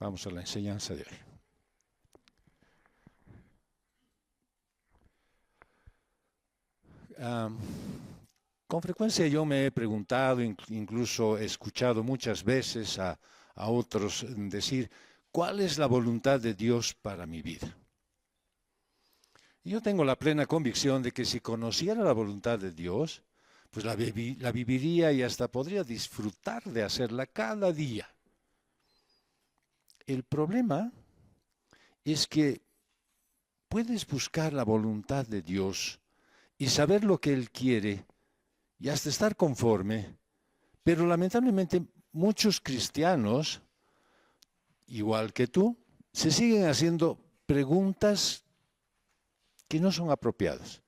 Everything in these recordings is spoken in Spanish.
Vamos a la enseñanza de hoy. Con frecuencia yo me he preguntado, incluso he escuchado muchas veces a otros decir, ¿cuál es la voluntad de Dios para mi vida? Y yo tengo la plena convicción de que si conociera la voluntad de Dios, pues la viviría y hasta podría disfrutar de hacerla cada día. El problema es que puedes buscar la voluntad de Dios y saber lo que Él quiere y hasta estar conforme, pero lamentablemente muchos cristianos, igual que tú, se siguen haciendo preguntas que no son apropiadas.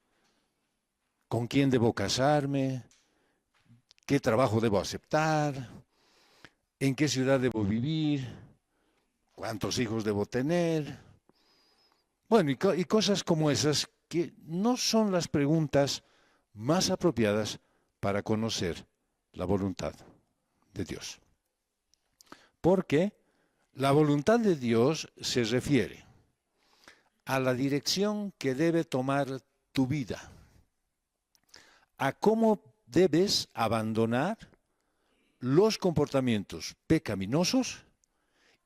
¿Con quién debo casarme? ¿Qué trabajo debo aceptar? ¿En qué ciudad debo vivir? ¿Cuántos hijos debo tener? Bueno, y cosas como esas que no son las preguntas más apropiadas para conocer la voluntad de Dios. Porque la voluntad de Dios se refiere a la dirección que debe tomar tu vida, a cómo debes abandonar los comportamientos pecaminosos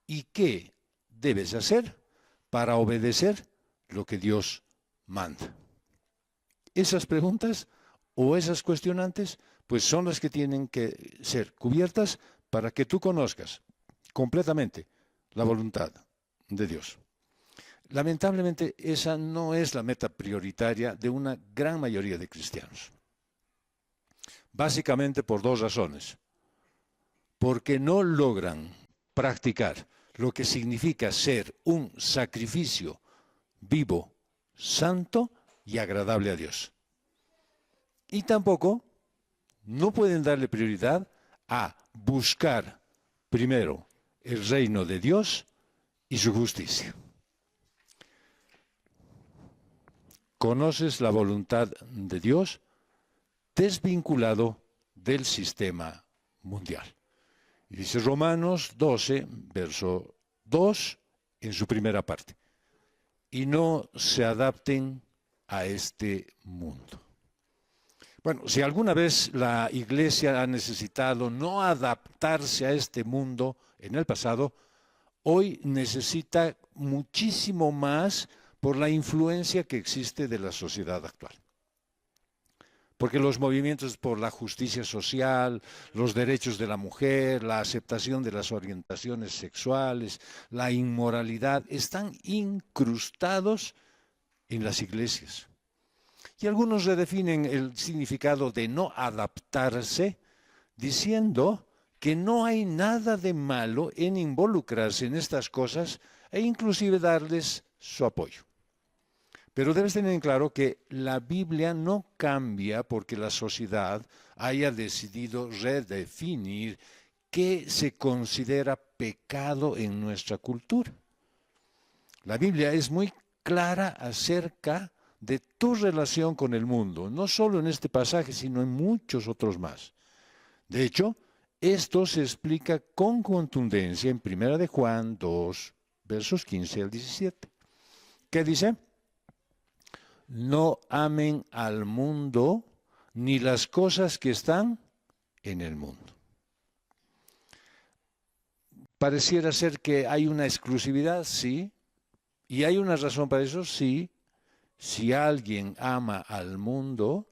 y qué debes hacer para obedecer lo que Dios manda. Esas preguntas o esas cuestionantes, pues son las que tienen que ser cubiertas para que tú conozcas completamente la voluntad de Dios. Lamentablemente, esa no es la meta prioritaria de una gran mayoría de cristianos. Básicamente por dos razones. Porque no logran practicar lo que significa ser un sacrificio vivo, santo y agradable a Dios. Y tampoco no pueden darle prioridad a buscar primero el reino de Dios y su justicia. Conoces la voluntad de Dios desvinculado del sistema mundial. Y dice Romanos 12, verso 2, en su primera parte. Y no se adapten a este mundo. Bueno, si alguna vez la iglesia ha necesitado no adaptarse a este mundo en el pasado, hoy necesita muchísimo más por la influencia que existe de la sociedad actual. Porque los movimientos por la justicia social, los derechos de la mujer, la aceptación de las orientaciones sexuales, la inmoralidad, están incrustados en las iglesias. Y algunos redefinen el significado de no adaptarse diciendo que no hay nada de malo en involucrarse en estas cosas e inclusive darles su apoyo. Pero debes tener en claro que la Biblia no cambia porque la sociedad haya decidido redefinir qué se considera pecado en nuestra cultura. La Biblia es muy clara acerca de tu relación con el mundo, no solo en este pasaje, sino en muchos otros más. De hecho, esto se explica con contundencia en 1 de Juan 2, versos 15 al 17. ¿Qué dice? No amen al mundo ni las cosas que están en el mundo. Pareciera ser que hay una exclusividad, sí, y hay una razón para eso, sí. Si alguien ama al mundo,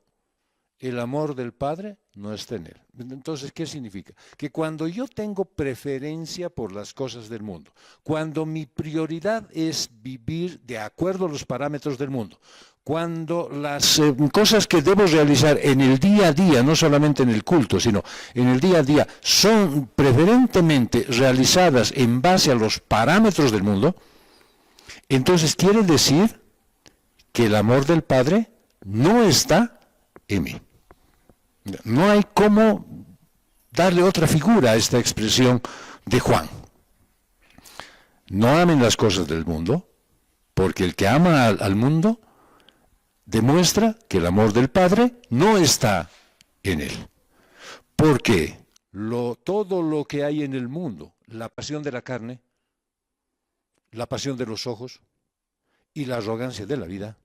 el amor del Padre no está en él. Entonces, ¿qué significa? Que cuando yo tengo preferencia por las cosas del mundo, cuando mi prioridad es vivir de acuerdo a los parámetros del mundo, cuando las cosas que debo realizar en el día a día, no solamente en el culto, sino en el día a día, son preferentemente realizadas en base a los parámetros del mundo, entonces quiere decir que el amor del Padre no está en mí. No hay cómo darle otra figura a esta expresión de Juan. No amen las cosas del mundo, porque el que ama al mundo demuestra que el amor del Padre no está en él. Porque todo lo que hay en el mundo, la pasión de la carne, la pasión de los ojos y la arrogancia de la vida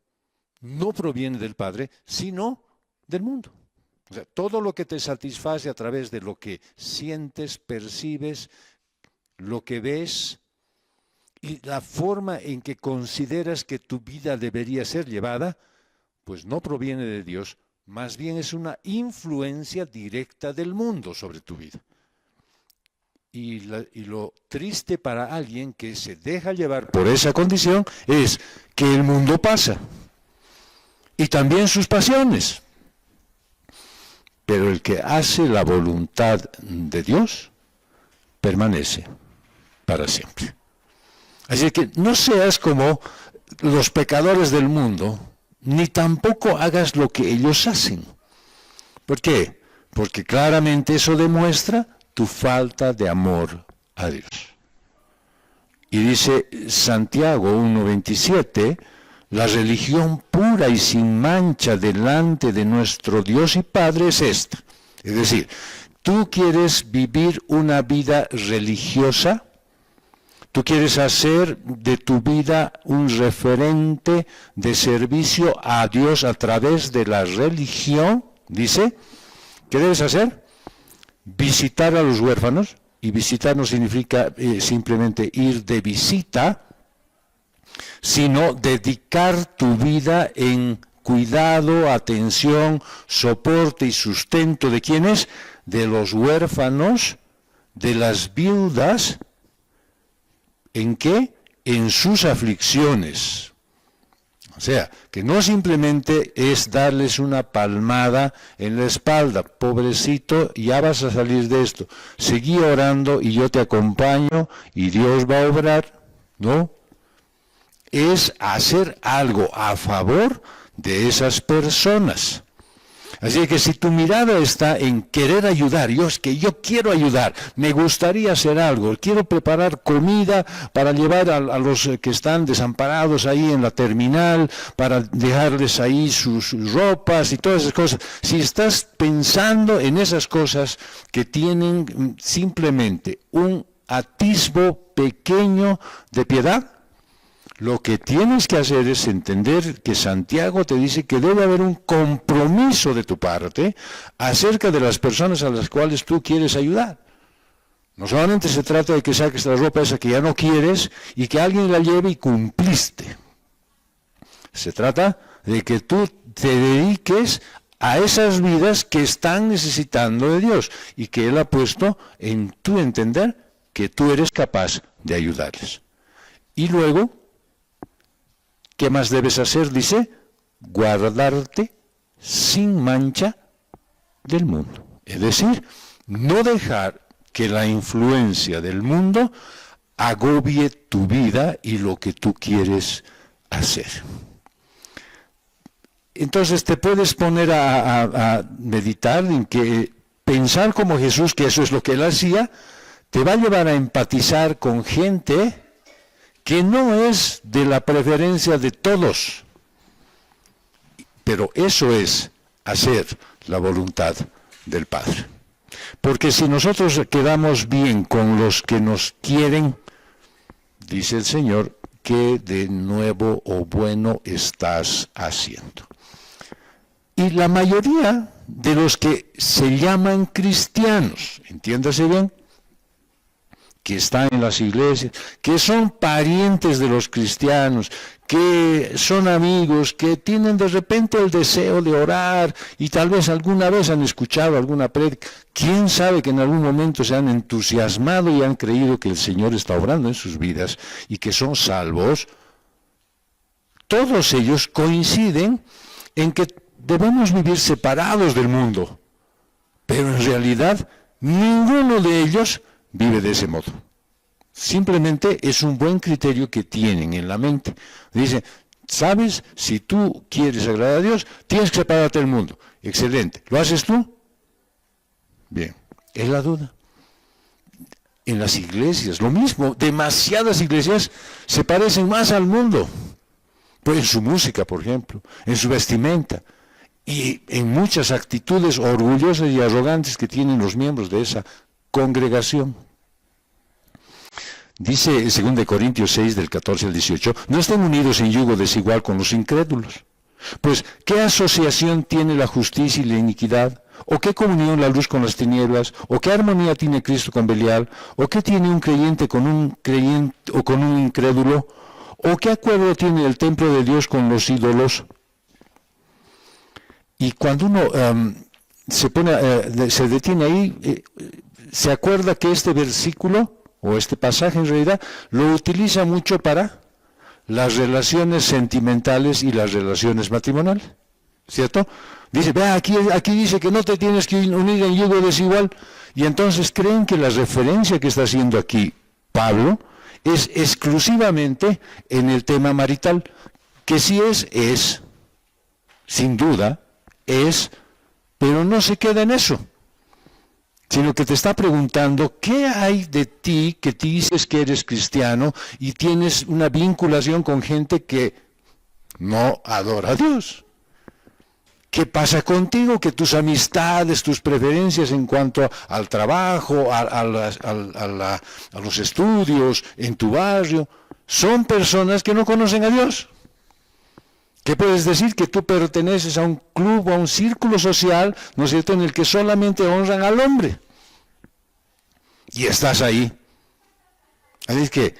no proviene del Padre, sino del mundo. O sea, todo lo que te satisface a través de lo que sientes, percibes, lo que ves y la forma en que consideras que tu vida debería ser llevada, pues no proviene de Dios, más bien es una influencia directa del mundo sobre tu vida. Y lo triste para alguien que se deja llevar por esa condición es que el mundo pasa y también sus pasiones. Pero el que hace la voluntad de Dios permanece para siempre. Así que no seas como los pecadores del mundo, ni tampoco hagas lo que ellos hacen. ¿Por qué? Porque claramente eso demuestra tu falta de amor a Dios. Y dice Santiago 1:27, la religión pura y sin mancha delante de nuestro Dios y Padre es esta. Es decir, tú quieres vivir una vida religiosa, tú quieres hacer de tu vida un referente de servicio a Dios a través de la religión, dice, ¿qué debes hacer? Visitar a los huérfanos, y visitar no significa simplemente ir de visita, sino dedicar tu vida en cuidado, atención, soporte y sustento de ¿quiénes? De los huérfanos, de las viudas. ¿En qué? En sus aflicciones. O sea, que no simplemente es darles una palmada en la espalda, pobrecito, ya vas a salir de esto. Seguí orando y yo te acompaño y Dios va a obrar, ¿no? Es hacer algo a favor de esas personas. Así que si tu mirada está en querer ayudar, yo quiero ayudar, me gustaría hacer algo, quiero preparar comida para llevar a los que están desamparados ahí en la terminal, para dejarles ahí sus ropas y todas esas cosas. Si estás pensando en esas cosas que tienen simplemente un atisbo pequeño de piedad, lo que tienes que hacer es entender que Santiago te dice que debe haber un compromiso de tu parte acerca de las personas a las cuales tú quieres ayudar. No solamente se trata de que saques la ropa esa que ya no quieres y que alguien la lleve y cumpliste. Se trata de que tú te dediques a esas vidas que están necesitando de Dios y que Él ha puesto en tu entender que tú eres capaz de ayudarles. Y luego, ¿qué más debes hacer? Dice, guardarte sin mancha del mundo. Es decir, no dejar que la influencia del mundo agobie tu vida y lo que tú quieres hacer. Entonces te puedes poner a meditar en que pensar como Jesús, que eso es lo que Él hacía, te va a llevar a empatizar con gente que no es de la preferencia de todos, pero eso es hacer la voluntad del Padre. Porque si nosotros quedamos bien con los que nos quieren, dice el Señor, ¿qué de nuevo o bueno estás haciendo? Y la mayoría de los que se llaman cristianos, entiéndase bien, que están en las iglesias, que son parientes de los cristianos, que son amigos, que tienen de repente el deseo de orar y tal vez alguna vez han escuchado alguna prédica, quién sabe que en algún momento se han entusiasmado y han creído que el Señor está obrando en sus vidas y que son salvos. Todos ellos coinciden en que debemos vivir separados del mundo, pero en realidad ninguno de ellos vive de ese modo. Simplemente es un buen criterio que tienen en la mente. Dice, ¿sabes? Si tú quieres agradar a Dios, tienes que separarte del mundo. Excelente. ¿Lo haces tú? Bien. Es la duda. En las iglesias, lo mismo. Demasiadas iglesias se parecen más al mundo. Pues en su música, por ejemplo, en su vestimenta y en muchas actitudes orgullosas y arrogantes que tienen los miembros de esa congregación. Dice en 2 Corintios 6, del 14 al 18, no estén unidos en yugo desigual con los incrédulos. Pues, ¿qué asociación tiene la justicia y la iniquidad? ¿O qué comunión la luz con las tinieblas? ¿O qué armonía tiene Cristo con Belial? ¿O qué tiene un creyente con un incrédulo? ¿O qué acuerdo tiene el templo de Dios con los ídolos? Y cuando uno se detiene ahí, se acuerda que este versículo, o este pasaje en realidad, lo utiliza mucho para las relaciones sentimentales y las relaciones matrimoniales, ¿cierto? Dice, vea, aquí dice que no te tienes que unir en yugo desigual, y entonces creen que la referencia que está haciendo aquí Pablo es exclusivamente en el tema marital, que sí es, sin duda, pero no se queda en eso, sino que te está preguntando, ¿qué hay de ti que te dices que eres cristiano y tienes una vinculación con gente que no adora a Dios? ¿Qué pasa contigo? Que tus amistades, tus preferencias en cuanto al trabajo, a los estudios, en tu barrio, son personas que no conocen a Dios. ¿Qué puedes decir? Que tú perteneces a un club o a un círculo social, ¿no es cierto?, en el que solamente honran al hombre. Y estás ahí. Así es que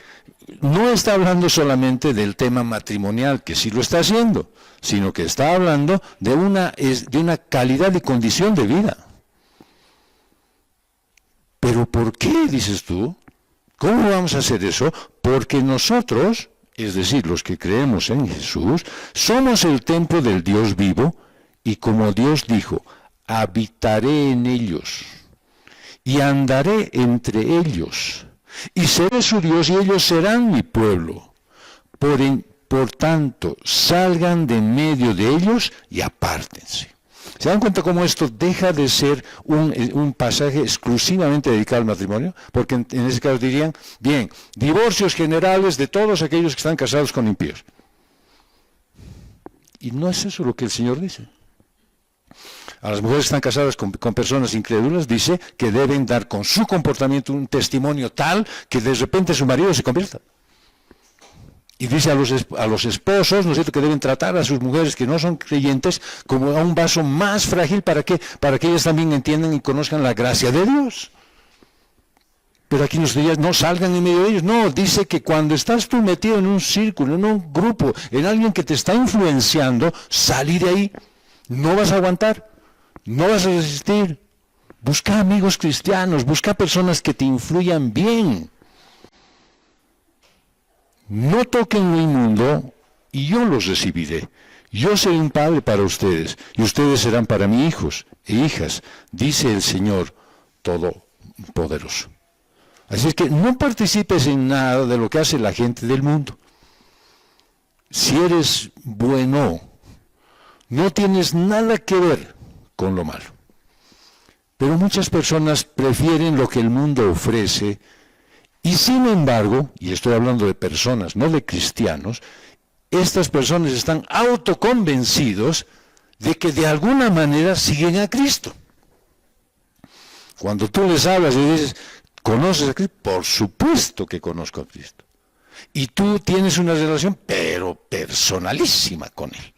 no está hablando solamente del tema matrimonial, que sí lo está haciendo, sino que está hablando de una calidad y condición de vida. ¿Pero por qué, dices tú? ¿Cómo vamos a hacer eso? Porque nosotros, es decir, los que creemos en Jesús, somos el templo del Dios vivo, y como Dios dijo, habitaré en ellos, y andaré entre ellos, y seré su Dios, y ellos serán mi pueblo. Por tanto, salgan de en medio de ellos y apártense. ¿Se dan cuenta cómo esto deja de ser un pasaje exclusivamente dedicado al matrimonio? Porque en ese caso dirían, bien, divorcios generales de todos aquellos que están casados con impíos. Y no es eso lo que el Señor dice. A las mujeres que están casadas con personas incrédulas, dice que deben dar con su comportamiento un testimonio tal que de repente su marido se convierta. Y dice a los esposos, ¿no es cierto?, que deben tratar a sus mujeres que no son creyentes como a un vaso más frágil para que ellas también entiendan y conozcan la gracia de Dios. Pero aquí nos dice, no salgan en medio de ellos. No, dice que cuando estás tú metido en un círculo, en un grupo, en alguien que te está influenciando, salí de ahí. No vas a aguantar, no vas a resistir. Busca amigos cristianos, busca personas que te influyan bien. No toquen lo inmundo, y yo los recibiré. Yo seré un padre para ustedes, y ustedes serán para mí hijos e hijas, dice el Señor Todopoderoso. Así es que no participes en nada de lo que hace la gente del mundo. Si eres bueno, no tienes nada que ver con lo malo. Pero muchas personas prefieren lo que el mundo ofrece. Y sin embargo, y estoy hablando de personas, no de cristianos, estas personas están autoconvencidos de que de alguna manera siguen a Cristo. Cuando tú les hablas y dices, ¿conoces a Cristo? Por supuesto que conozco a Cristo. Y tú tienes una relación, pero personalísima con Él.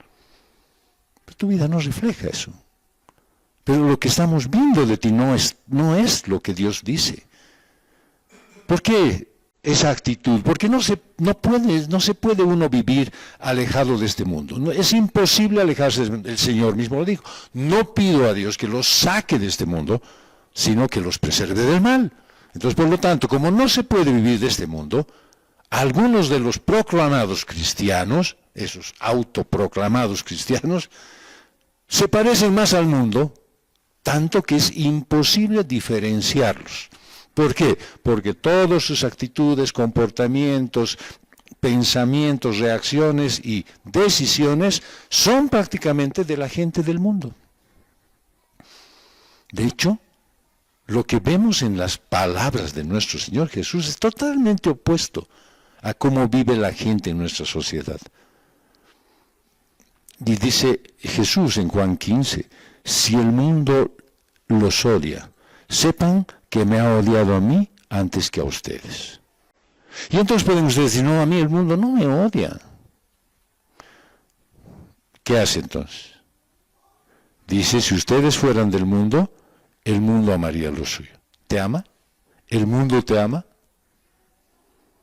Pero tu vida no refleja eso. Pero lo que estamos viendo de ti no es lo que Dios dice. ¿Por qué esa actitud? Porque no se puede uno vivir alejado de este mundo. Es imposible alejarse. El Señor mismo lo dijo. No pido a Dios que los saque de este mundo, sino que los preserve del mal. Entonces, por lo tanto, como no se puede vivir de este mundo, algunos de los proclamados cristianos, esos autoproclamados cristianos, se parecen más al mundo, tanto que es imposible diferenciarlos. ¿Por qué? Porque todas sus actitudes, comportamientos, pensamientos, reacciones y decisiones son prácticamente de la gente del mundo. De hecho, lo que vemos en las palabras de nuestro Señor Jesús es totalmente opuesto a cómo vive la gente en nuestra sociedad. Y dice Jesús en Juan 15, si el mundo los odia, sepan que me ha odiado a mí antes que a ustedes. Y entonces pueden ustedes decir, no, a mí el mundo no me odia. ¿Qué hace entonces? Dice, si ustedes fueran del mundo, el mundo amaría lo suyo. ¿Te ama? ¿El mundo te ama?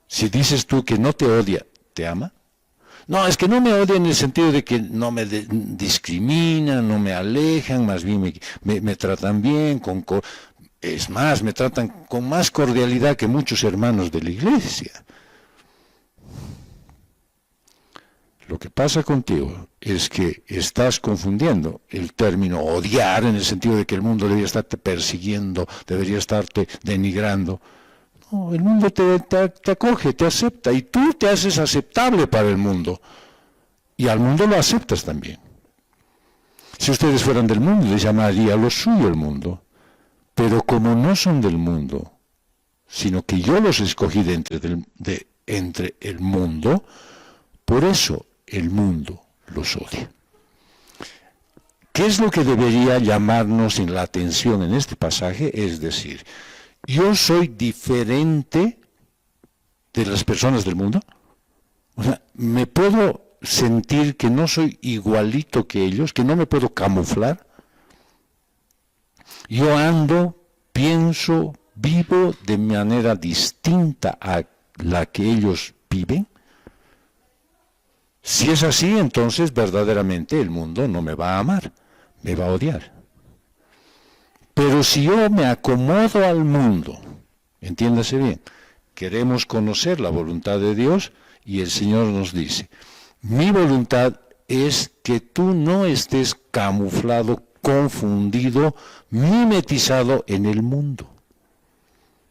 Si dices tú que no te odia, ¿te ama? No, es que no me odia en el sentido de que no me discriminan, no me alejan, más bien me tratan bien, es más, me tratan con más cordialidad que muchos hermanos de la iglesia. Lo que pasa contigo es que estás confundiendo el término odiar en el sentido de que el mundo debería estarte persiguiendo, debería estarte denigrando. No, el mundo te acoge, te acepta y tú te haces aceptable para el mundo. Y al mundo lo aceptas también. Si ustedes fueran del mundo, les llamaría lo suyo el mundo. Pero como no son del mundo, sino que yo los escogí de entre el mundo, por eso el mundo los odia. ¿Qué es lo que debería llamarnos en la atención en este pasaje? Es decir, yo soy diferente de las personas del mundo. O sea, me puedo sentir que no soy igualito que ellos, que no me puedo camuflar. Yo ando, pienso, vivo de manera distinta a la que ellos viven. Si es así, entonces verdaderamente el mundo no me va a amar, me va a odiar. Pero si yo me acomodo al mundo, entiéndase bien, queremos conocer la voluntad de Dios y el Señor nos dice, mi voluntad es que tú no estés camuflado, confundido, mimetizado en el mundo.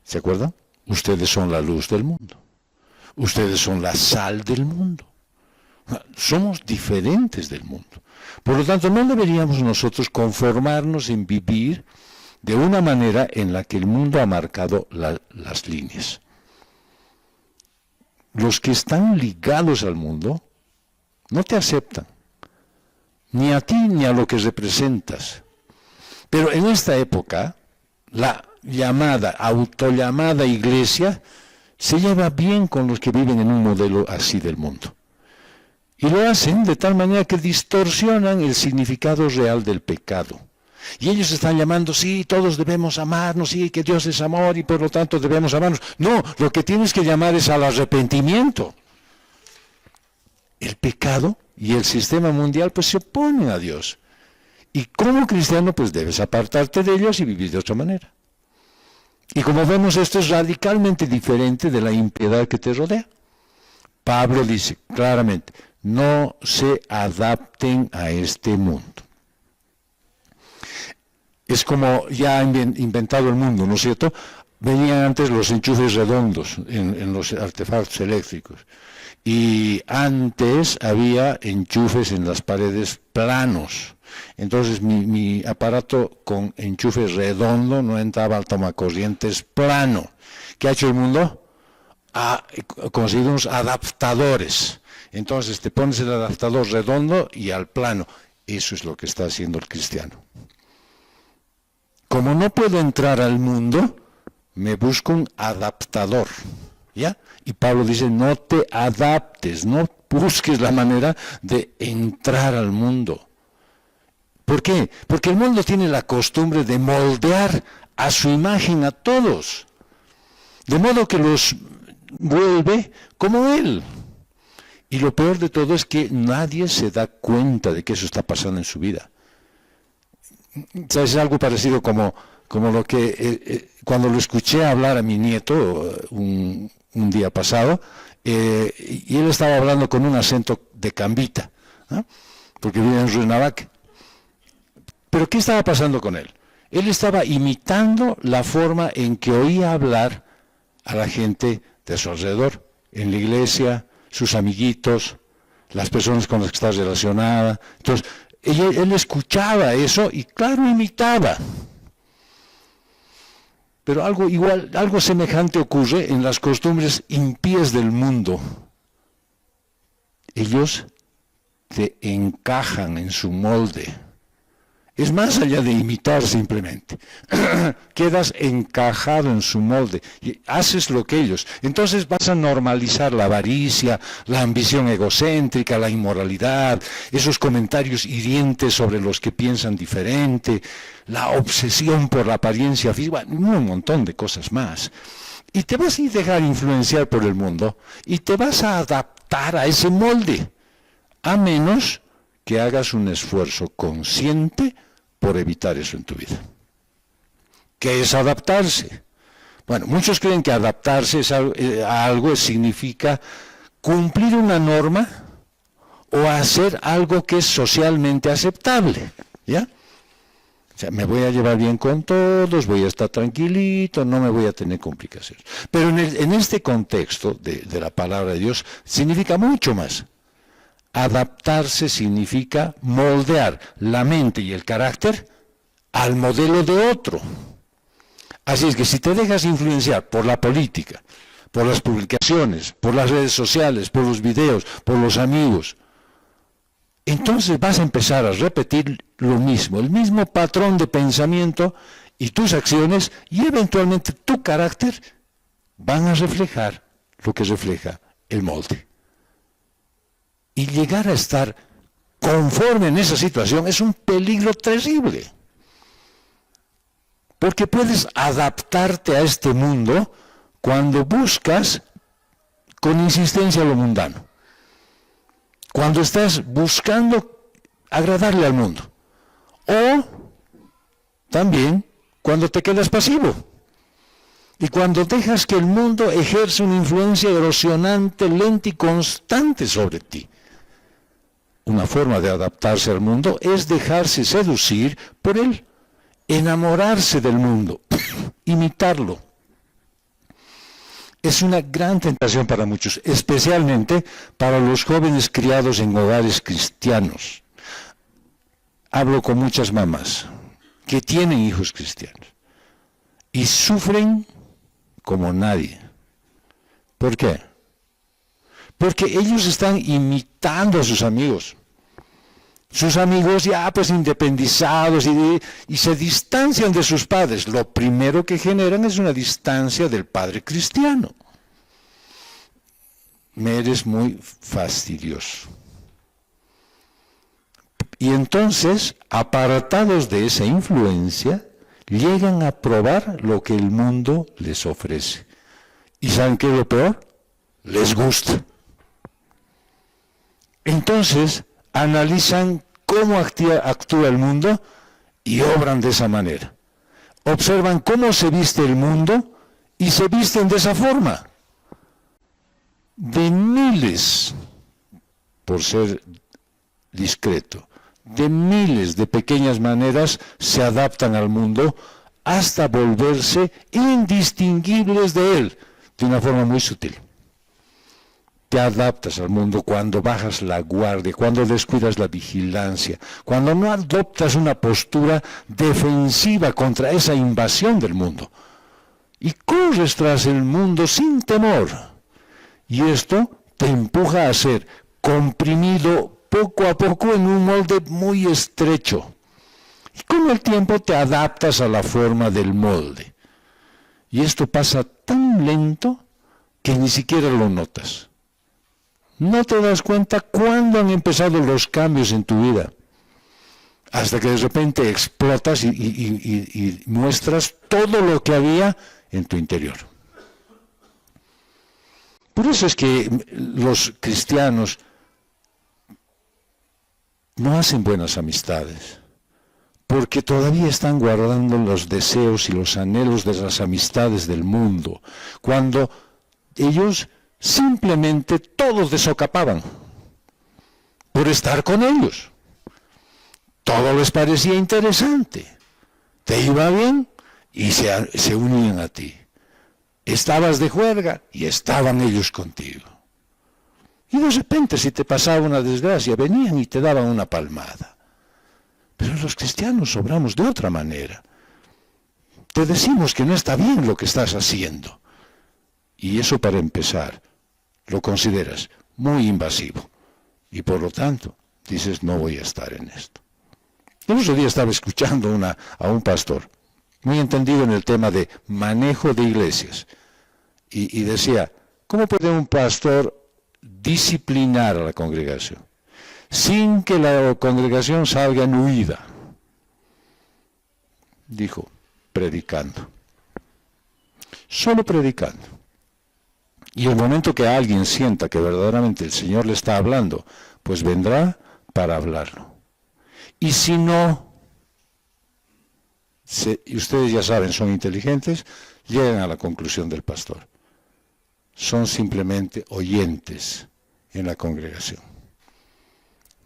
¿Se acuerdan? Ustedes son la luz del mundo. Ustedes son la sal del mundo. Somos diferentes del mundo. Por lo tanto, no deberíamos nosotros conformarnos en vivir de una manera en la que el mundo ha marcado las líneas. Los que están ligados al mundo no te aceptan, ni a ti ni a lo que representas. Pero en esta época, la autollamada iglesia se lleva bien con los que viven en un modelo así del mundo. Y lo hacen de tal manera que distorsionan el significado real del pecado. Y ellos están llamando, sí, todos debemos amarnos, sí, que Dios es amor y por lo tanto debemos amarnos. No, lo que tienes que llamar es al arrepentimiento. El pecado y el sistema mundial pues se oponen a Dios. Y como cristiano pues debes apartarte de ellos y vivir de otra manera. Y como vemos, esto es radicalmente diferente de la impiedad que te rodea. Pablo dice claramente, no se adapten a este mundo. Es como ya han inventado el mundo, ¿no es cierto? Venían antes los enchufes redondos en los artefactos eléctricos. Y antes había enchufes en las paredes planos. Entonces mi aparato con enchufe redondo no entraba al tomacorrientes plano. ¿Qué ha hecho el mundo? Ha conseguido unos adaptadores. Entonces te pones el adaptador redondo y al plano. Eso es lo que está haciendo el cristiano. Como no puedo entrar al mundo, me busco un adaptador. ¿Ya? Y Pablo dice, no te adaptes, no busques la manera de entrar al mundo. ¿Por qué? Porque el mundo tiene la costumbre de moldear a su imagen a todos. De modo que los vuelve como él. Y lo peor de todo es que nadie se da cuenta de que eso está pasando en su vida. ¿Sabes? Es algo parecido como lo que cuando lo escuché hablar a mi nieto un día pasado, y él estaba hablando con un acento de cambita, ¿no? Porque vive en Ruinavac. Pero ¿qué estaba pasando con él? Él estaba imitando la forma en que oía hablar a la gente de su alrededor, en la iglesia, sus amiguitos, las personas con las que está relacionada. Entonces, él escuchaba eso y claro, imitaba. Pero algo semejante ocurre en las costumbres impías del mundo. Ellos te encajan en su molde. Es más allá de imitar simplemente. Quedas encajado en su molde y haces lo que ellos. Entonces vas a normalizar la avaricia, la ambición egocéntrica, la inmoralidad, esos comentarios hirientes sobre los que piensan diferente, la obsesión por la apariencia física, un montón de cosas más. Y te vas a dejar influenciar por el mundo y te vas a adaptar a ese molde, a menos que hagas un esfuerzo consciente por evitar eso en tu vida. ¿Qué es adaptarse? Bueno, muchos creen que adaptarse a algo significa cumplir una norma o hacer algo que es socialmente aceptable, ¿ya? O sea, me voy a llevar bien con todos, voy a estar tranquilito, no me voy a tener complicaciones. Pero en este contexto de la palabra de Dios significa mucho más. Adaptarse significa moldear la mente y el carácter al modelo de otro. Así es que si te dejas influenciar por la política, por las publicaciones, por las redes sociales, por los videos, por los amigos, entonces vas a empezar a repetir lo mismo, el mismo patrón de pensamiento, y tus acciones y eventualmente tu carácter van a reflejar lo que refleja el molde. Y llegar a estar conforme en esa situación es un peligro terrible. Porque puedes adaptarte a este mundo cuando buscas con insistencia lo mundano. Cuando estás buscando agradarle al mundo. O también cuando te quedas pasivo. Y cuando dejas que el mundo ejerce una influencia erosionante, lenta y constante sobre ti. Una forma de adaptarse al mundo es dejarse seducir por él, enamorarse del mundo, imitarlo. Es una gran tentación para muchos, especialmente para los jóvenes criados en hogares cristianos. Hablo con muchas mamás que tienen hijos cristianos y sufren como nadie. ¿Por qué? Porque ellos están imitando a sus amigos. Sus amigos ya pues independizados y se distancian de sus padres. Lo primero que generan es una distancia del padre cristiano. Me eres muy fastidioso. Y entonces, apartados de esa influencia, llegan a probar lo que el mundo les ofrece. ¿Y saben qué es lo peor? Les gusta. Entonces, analizan cómo actúa el mundo y obran de esa manera. Observan cómo se viste el mundo y se visten de esa forma. De miles, por ser discreto, de miles de pequeñas maneras se adaptan al mundo hasta volverse indistinguibles de él, de una forma muy sutil. Te adaptas al mundo cuando bajas la guardia, cuando descuidas la vigilancia, cuando no adoptas una postura defensiva contra esa invasión del mundo. Y corres tras el mundo sin temor. Y esto te empuja a ser comprimido poco a poco en un molde muy estrecho. Y con el tiempo te adaptas a la forma del molde. Y esto pasa tan lento que ni siquiera lo notas. No te das cuenta cuándo han empezado los cambios en tu vida, hasta que de repente explotas y muestras todo lo que había en tu interior. Por eso es que los cristianos no hacen buenas amistades, porque todavía están guardando los deseos y los anhelos de las amistades del mundo, cuando ellos simplemente todos desocapaban por estar con ellos. Todo les parecía interesante, te iba bien y se unían a ti. Estabas de juerga y estaban ellos contigo. Y de repente, si te pasaba una desgracia, venían y te daban una palmada. Pero los cristianos obramos de otra manera. Te decimos que no está bien lo que estás haciendo. Y eso, para empezar, lo consideras muy invasivo. Y por lo tanto, dices, no voy a estar en esto. El otro día estaba escuchando a un pastor, muy entendido en el tema de manejo de iglesias, y decía, ¿cómo puede un pastor disciplinar a la congregación sin que la congregación salga en huida? Dijo, predicando. Solo predicando. Y el momento que alguien sienta que verdaderamente el Señor le está hablando, pues vendrá para hablarlo. Y si no, y ustedes ya saben, son inteligentes, llegan a la conclusión del pastor. Son simplemente oyentes en la congregación.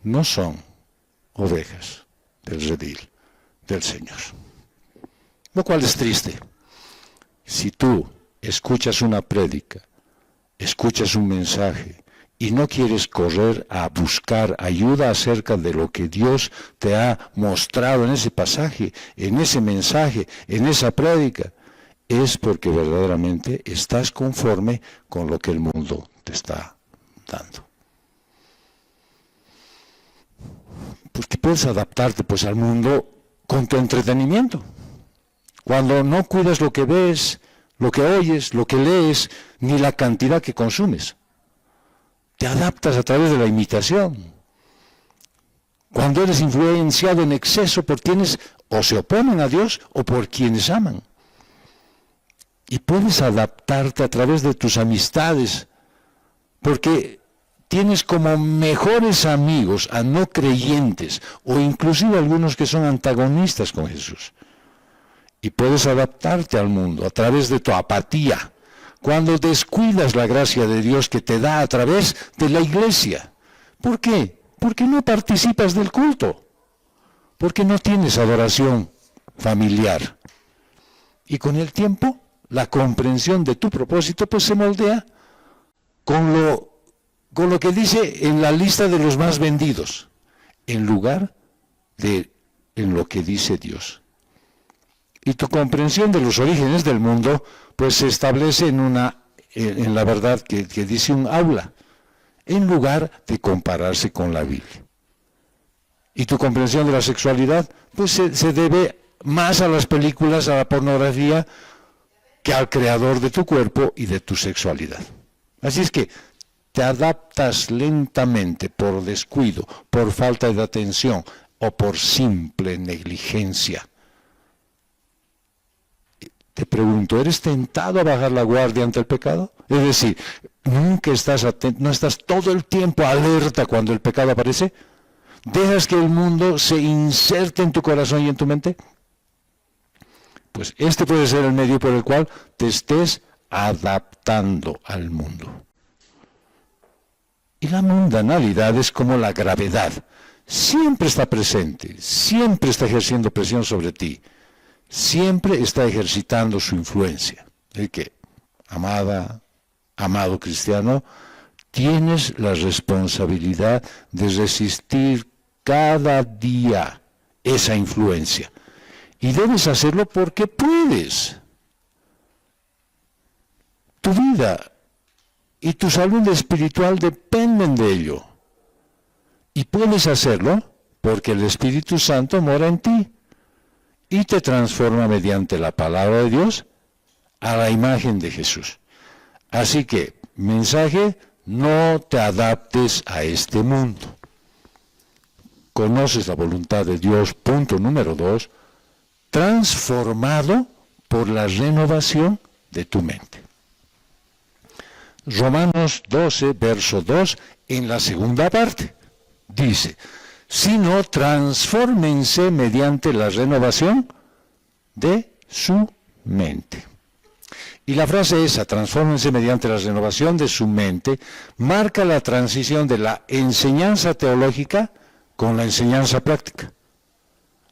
No son ovejas del redil del Señor. Lo cual es triste. Si tú escuchas una prédica, escuchas un mensaje y no quieres correr a buscar ayuda acerca de lo que Dios te ha mostrado en ese pasaje, en ese mensaje, en esa prédica, es porque verdaderamente estás conforme con lo que el mundo te está dando. Porque puedes adaptarte pues al mundo con tu entretenimiento. Cuando no cuidas lo que ves, lo que oyes, lo que lees, ni la cantidad que consumes. Te adaptas a través de la imitación. Cuando eres influenciado en exceso por quienes o se oponen a Dios o por quienes aman. Y puedes adaptarte a través de tus amistades, porque tienes como mejores amigos a no creyentes, o inclusive algunos que son antagonistas con Jesús. Y puedes adaptarte al mundo a través de tu apatía, cuando descuidas la gracia de Dios que te da a través de la iglesia. ¿Por qué? Porque no participas del culto, porque no tienes adoración familiar. Y con el tiempo, la comprensión de tu propósito pues se moldea con lo que dice en la lista de los más vendidos, en lugar de en lo que dice Dios. Y tu comprensión de los orígenes del mundo pues se establece en la verdad que dice un aula, en lugar de compararse con la Biblia. Y tu comprensión de la sexualidad pues se debe más a las películas, a la pornografía, que al creador de tu cuerpo y de tu sexualidad. Así es que te adaptas lentamente por descuido, por falta de atención o por simple negligencia. Te pregunto, ¿eres tentado a bajar la guardia ante el pecado? Es decir, ¿nunca estás atento, no estás todo el tiempo alerta cuando el pecado aparece? ¿Dejas que el mundo se inserte en tu corazón y en tu mente? Pues este puede ser el medio por el cual te estés adaptando al mundo. Y la mundanalidad es como la gravedad. Siempre está presente, siempre está ejerciendo presión sobre ti. Siempre está ejercitando su influencia. Es que, amado cristiano, tienes la responsabilidad de resistir cada día esa influencia. Y debes hacerlo porque puedes. Tu vida y tu salud espiritual dependen de ello. Y puedes hacerlo porque el Espíritu Santo mora en ti y te transforma mediante la palabra de Dios a la imagen de Jesús. Así que, mensaje, no te adaptes a este mundo. Conoces la voluntad de Dios, punto número 2, transformado por la renovación de tu mente. Romanos 12, verso 2, en la segunda parte, dice, sino transfórmense mediante la renovación de su mente. Y la frase esa, transfórmense mediante la renovación de su mente, marca la transición de la enseñanza teológica con la enseñanza práctica.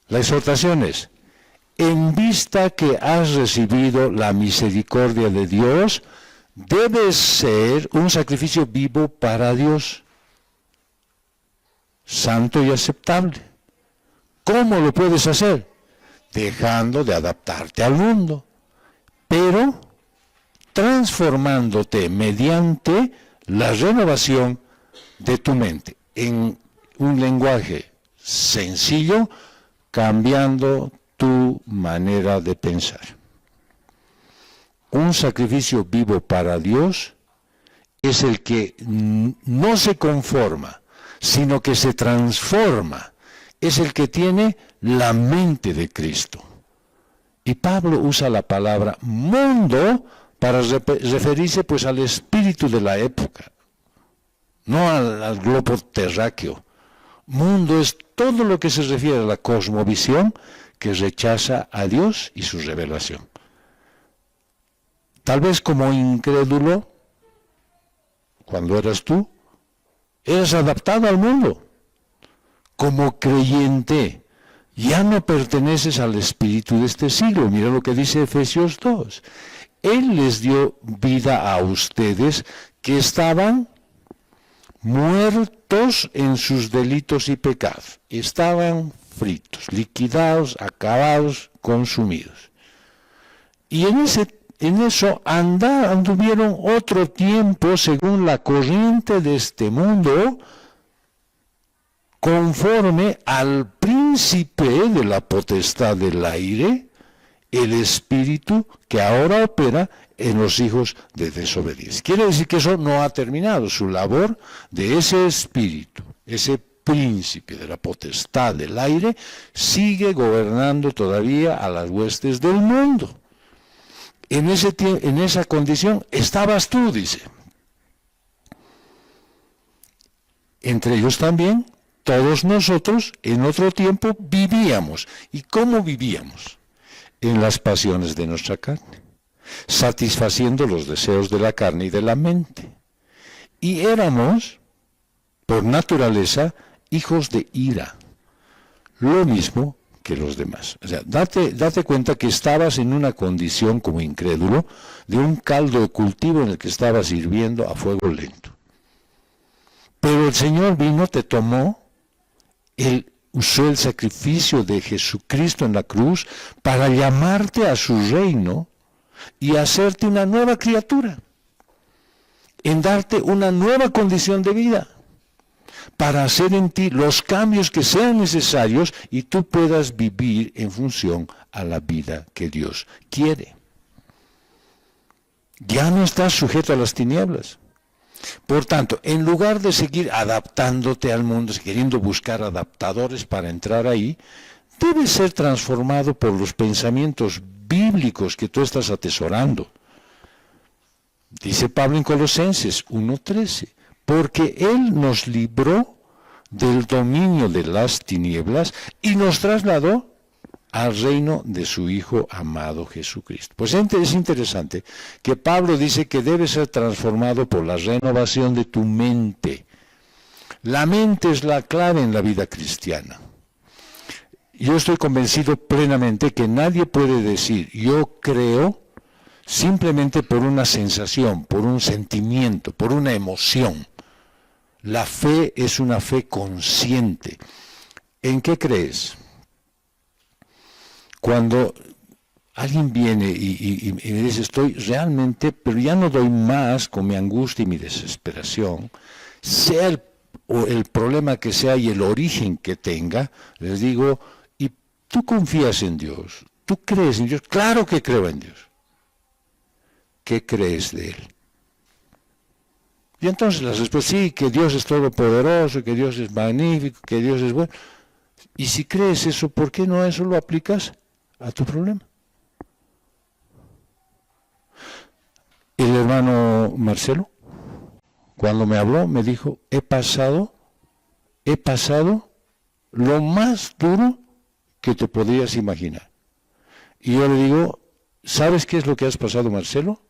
La exhortación es, en vista que has recibido la misericordia de Dios, debes ser un sacrificio vivo para Dios, santo y aceptable. ¿Cómo lo puedes hacer? Dejando de adaptarte al mundo, pero transformándote mediante la renovación de tu mente. En un lenguaje sencillo, cambiando tu manera de pensar. Un sacrificio vivo para Dios es el que no se conforma, sino que se transforma. Es el que tiene la mente de Cristo. Y Pablo usa la palabra mundo para referirse pues al espíritu de la época, no al globo terráqueo. Mundo es todo lo que se refiere a la cosmovisión que rechaza a Dios y su revelación. Tal vez como incrédulo, cuando eras tú, eras adaptado al mundo. Como creyente, ya no perteneces al espíritu de este siglo. Mira lo que dice Efesios 2. Él les dio vida a ustedes que estaban muertos en sus delitos y pecados. Estaban fritos, liquidados, acabados, consumidos. Y en eso anduvieron otro tiempo según la corriente de este mundo, conforme al príncipe de la potestad del aire, el espíritu que ahora opera en los hijos de desobediencia. Quiere decir que eso no ha terminado. Su labor de ese espíritu, ese príncipe de la potestad del aire, sigue gobernando todavía a las huestes del mundo. En esa condición estabas tú, dice. Entre ellos también, todos nosotros en otro tiempo vivíamos. ¿Y cómo vivíamos? En las pasiones de nuestra carne, satisfaciendo los deseos de la carne y de la mente. Y éramos, por naturaleza, hijos de ira, lo mismo que los demás. O sea, date cuenta que estabas en una condición como incrédulo de un caldo de cultivo en el que estabas hirviendo a fuego lento. Pero el Señor vino, te tomó, Él usó el sacrificio de Jesucristo en la cruz para llamarte a su reino y hacerte una nueva criatura, en darte una nueva condición de vida, para hacer en ti los cambios que sean necesarios y tú puedas vivir en función a la vida que Dios quiere. Ya no estás sujeto a las tinieblas. Por tanto, en lugar de seguir adaptándote al mundo, queriendo buscar adaptadores para entrar ahí, debes ser transformado por los pensamientos bíblicos que tú estás atesorando. Dice Pablo en Colosenses 1:13, porque Él nos libró del dominio de las tinieblas y nos trasladó al reino de su Hijo amado Jesucristo. Pues es interesante que Pablo dice que debe ser transformado por la renovación de tu mente. La mente es la clave en la vida cristiana. Yo estoy convencido plenamente que nadie puede decir, yo creo, simplemente por una sensación, por un sentimiento, por una emoción. La fe es una fe consciente. ¿En qué crees? Cuando alguien viene y me dice, estoy realmente, pero ya no doy más con mi angustia y mi desesperación, sea el problema que sea y el origen que tenga, les digo, ¿y tú confías en Dios? ¿Tú crees en Dios? Claro que creo en Dios. ¿Qué crees de Él? Y entonces la respuesta, sí, que Dios es todopoderoso, que Dios es magnífico, que Dios es bueno. Y si crees eso, ¿por qué no eso lo aplicas a tu problema? El hermano Marcelo, cuando me habló, me dijo, he pasado lo más duro que te podrías imaginar. Y yo le digo, ¿sabes qué es lo que has pasado, Marcelo?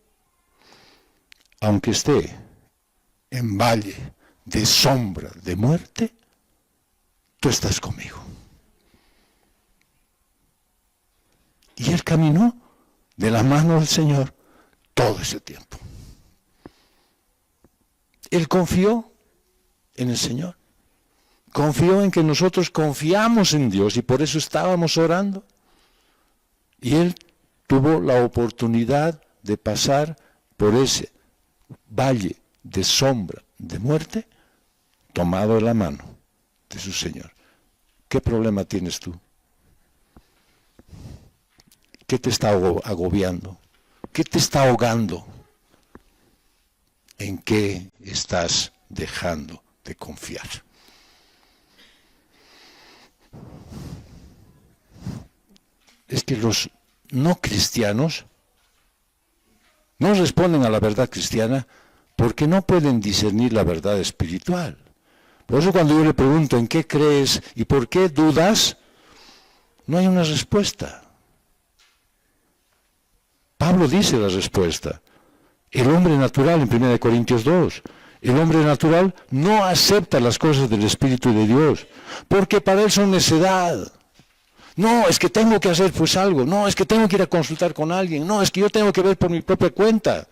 Aunque esté en valle de sombra de muerte, tú estás conmigo. Y él caminó de la mano del Señor todo ese tiempo. Él confió en el Señor. Confió en que nosotros confiamos en Dios y por eso estábamos orando. Y él tuvo la oportunidad de pasar por ese valle de sombra de muerte, tomado de la mano de su Señor. ¿Qué problema tienes tú? ¿Qué te está agobiando? ¿Qué te está ahogando? ¿En qué estás dejando de confiar? Es que los no cristianos no responden a la verdad cristiana porque no pueden discernir la verdad espiritual. Por eso cuando yo le pregunto ¿en qué crees y por qué dudas? No hay una respuesta. Pablo dice la respuesta. El hombre natural, en 1 Corintios 2, el hombre natural no acepta las cosas del Espíritu de Dios, porque para él son necedad. No, es que tengo que hacer pues algo. No, es que tengo que ir a consultar con alguien. No, es que yo tengo que ver por mi propia cuenta.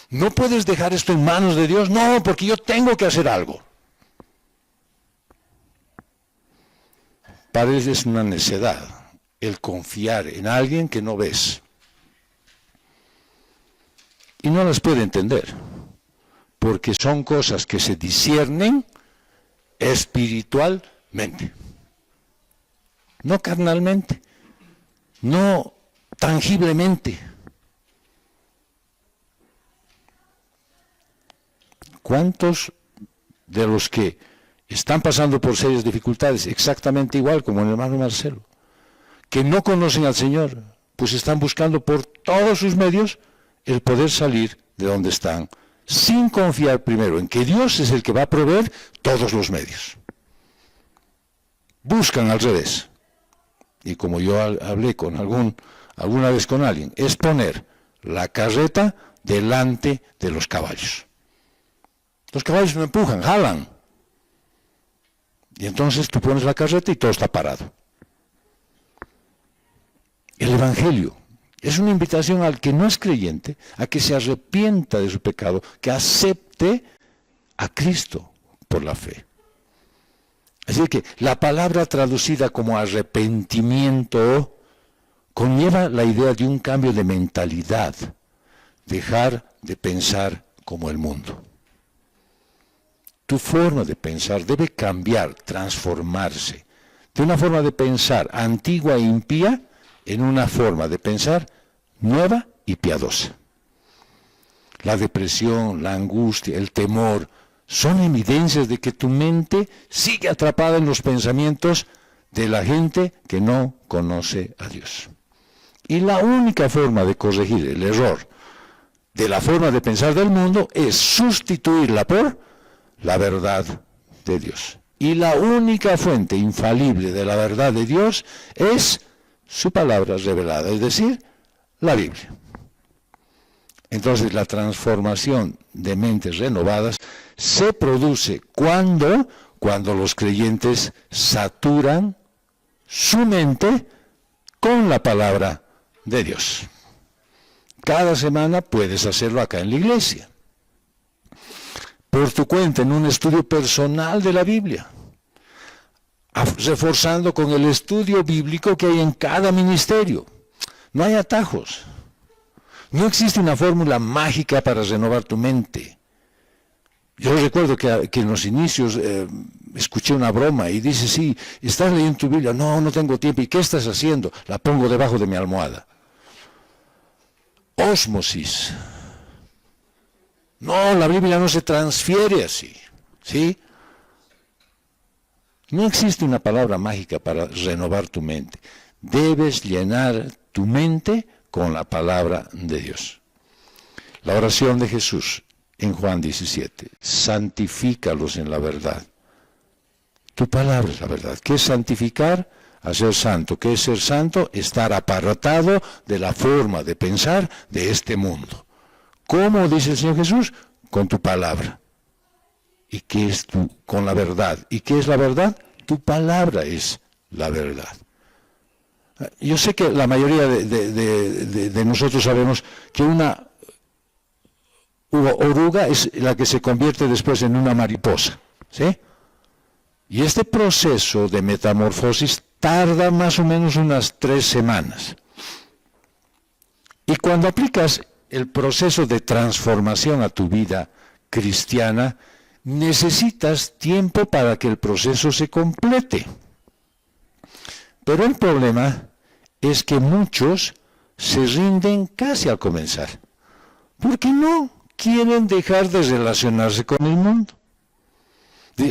No puedes dejar esto en manos de Dios. No, porque yo tengo que hacer algo. Para él es una necedad el confiar en alguien que no ves. Y no las puede entender, porque son cosas que se disciernen espiritualmente, no carnalmente, no tangiblemente. ¿Cuántos de los que están pasando por serias dificultades, exactamente igual como el hermano Marcelo, que no conocen al Señor, pues están buscando por todos sus medios el poder salir de donde están, sin confiar primero en que Dios es el que va a proveer todos los medios? Buscan al revés. Y como yo hablé con alguna vez con alguien, es poner la carreta delante de los caballos. Los caballos no empujan, jalan. Y entonces tú pones la carreta y todo está parado. El Evangelio es una invitación al que no es creyente a que se arrepienta de su pecado, que acepte a Cristo por la fe. Así que la palabra traducida como arrepentimiento conlleva la idea de un cambio de mentalidad, dejar de pensar como el mundo. Tu forma de pensar debe cambiar, transformarse, de una forma de pensar antigua e impía en una forma de pensar nueva y piadosa. La depresión, la angustia, el temor son evidencias de que tu mente sigue atrapada en los pensamientos de la gente que no conoce a Dios. Y la única forma de corregir el error de la forma de pensar del mundo es sustituirla por la verdad de Dios. Y la única fuente infalible de la verdad de Dios es su palabra revelada, es decir, la Biblia. Entonces la transformación de mentes renovadas se produce cuando los creyentes saturan su mente con la palabra de Dios. Cada semana puedes hacerlo acá en la iglesia, por tu cuenta, en un estudio personal de la Biblia, reforzando con el estudio bíblico que hay en cada ministerio. No hay atajos. No existe una fórmula mágica para renovar tu mente. Yo recuerdo que en los inicios escuché una broma y dice, sí, ¿estás leyendo tu Biblia? No, no tengo tiempo. ¿Y qué estás haciendo? La pongo debajo de mi almohada. Ósmosis. No, la Biblia no se transfiere así, ¿sí? No existe una palabra mágica para renovar tu mente. Debes llenar tu mente con la palabra de Dios. La oración de Jesús en Juan 17, santifícalos en la verdad. Tu palabra es la verdad. ¿Qué es santificar? A ser santo. ¿Qué es ser santo? Estar apartado de la forma de pensar de este mundo. ¿Cómo dice el Señor Jesús? Con tu palabra. ¿Y qué es con la verdad? ¿Y qué es la verdad? Tu palabra es la verdad. Yo sé que la mayoría de nosotros sabemos que una oruga es la que se convierte después en una mariposa, ¿sí? Y este proceso de metamorfosis tarda más o menos unas 3 semanas. Y cuando aplicas el proceso de transformación a tu vida cristiana, necesitas tiempo para que el proceso se complete. Pero el problema es que muchos se rinden casi al comenzar, porque no quieren dejar de relacionarse con el mundo.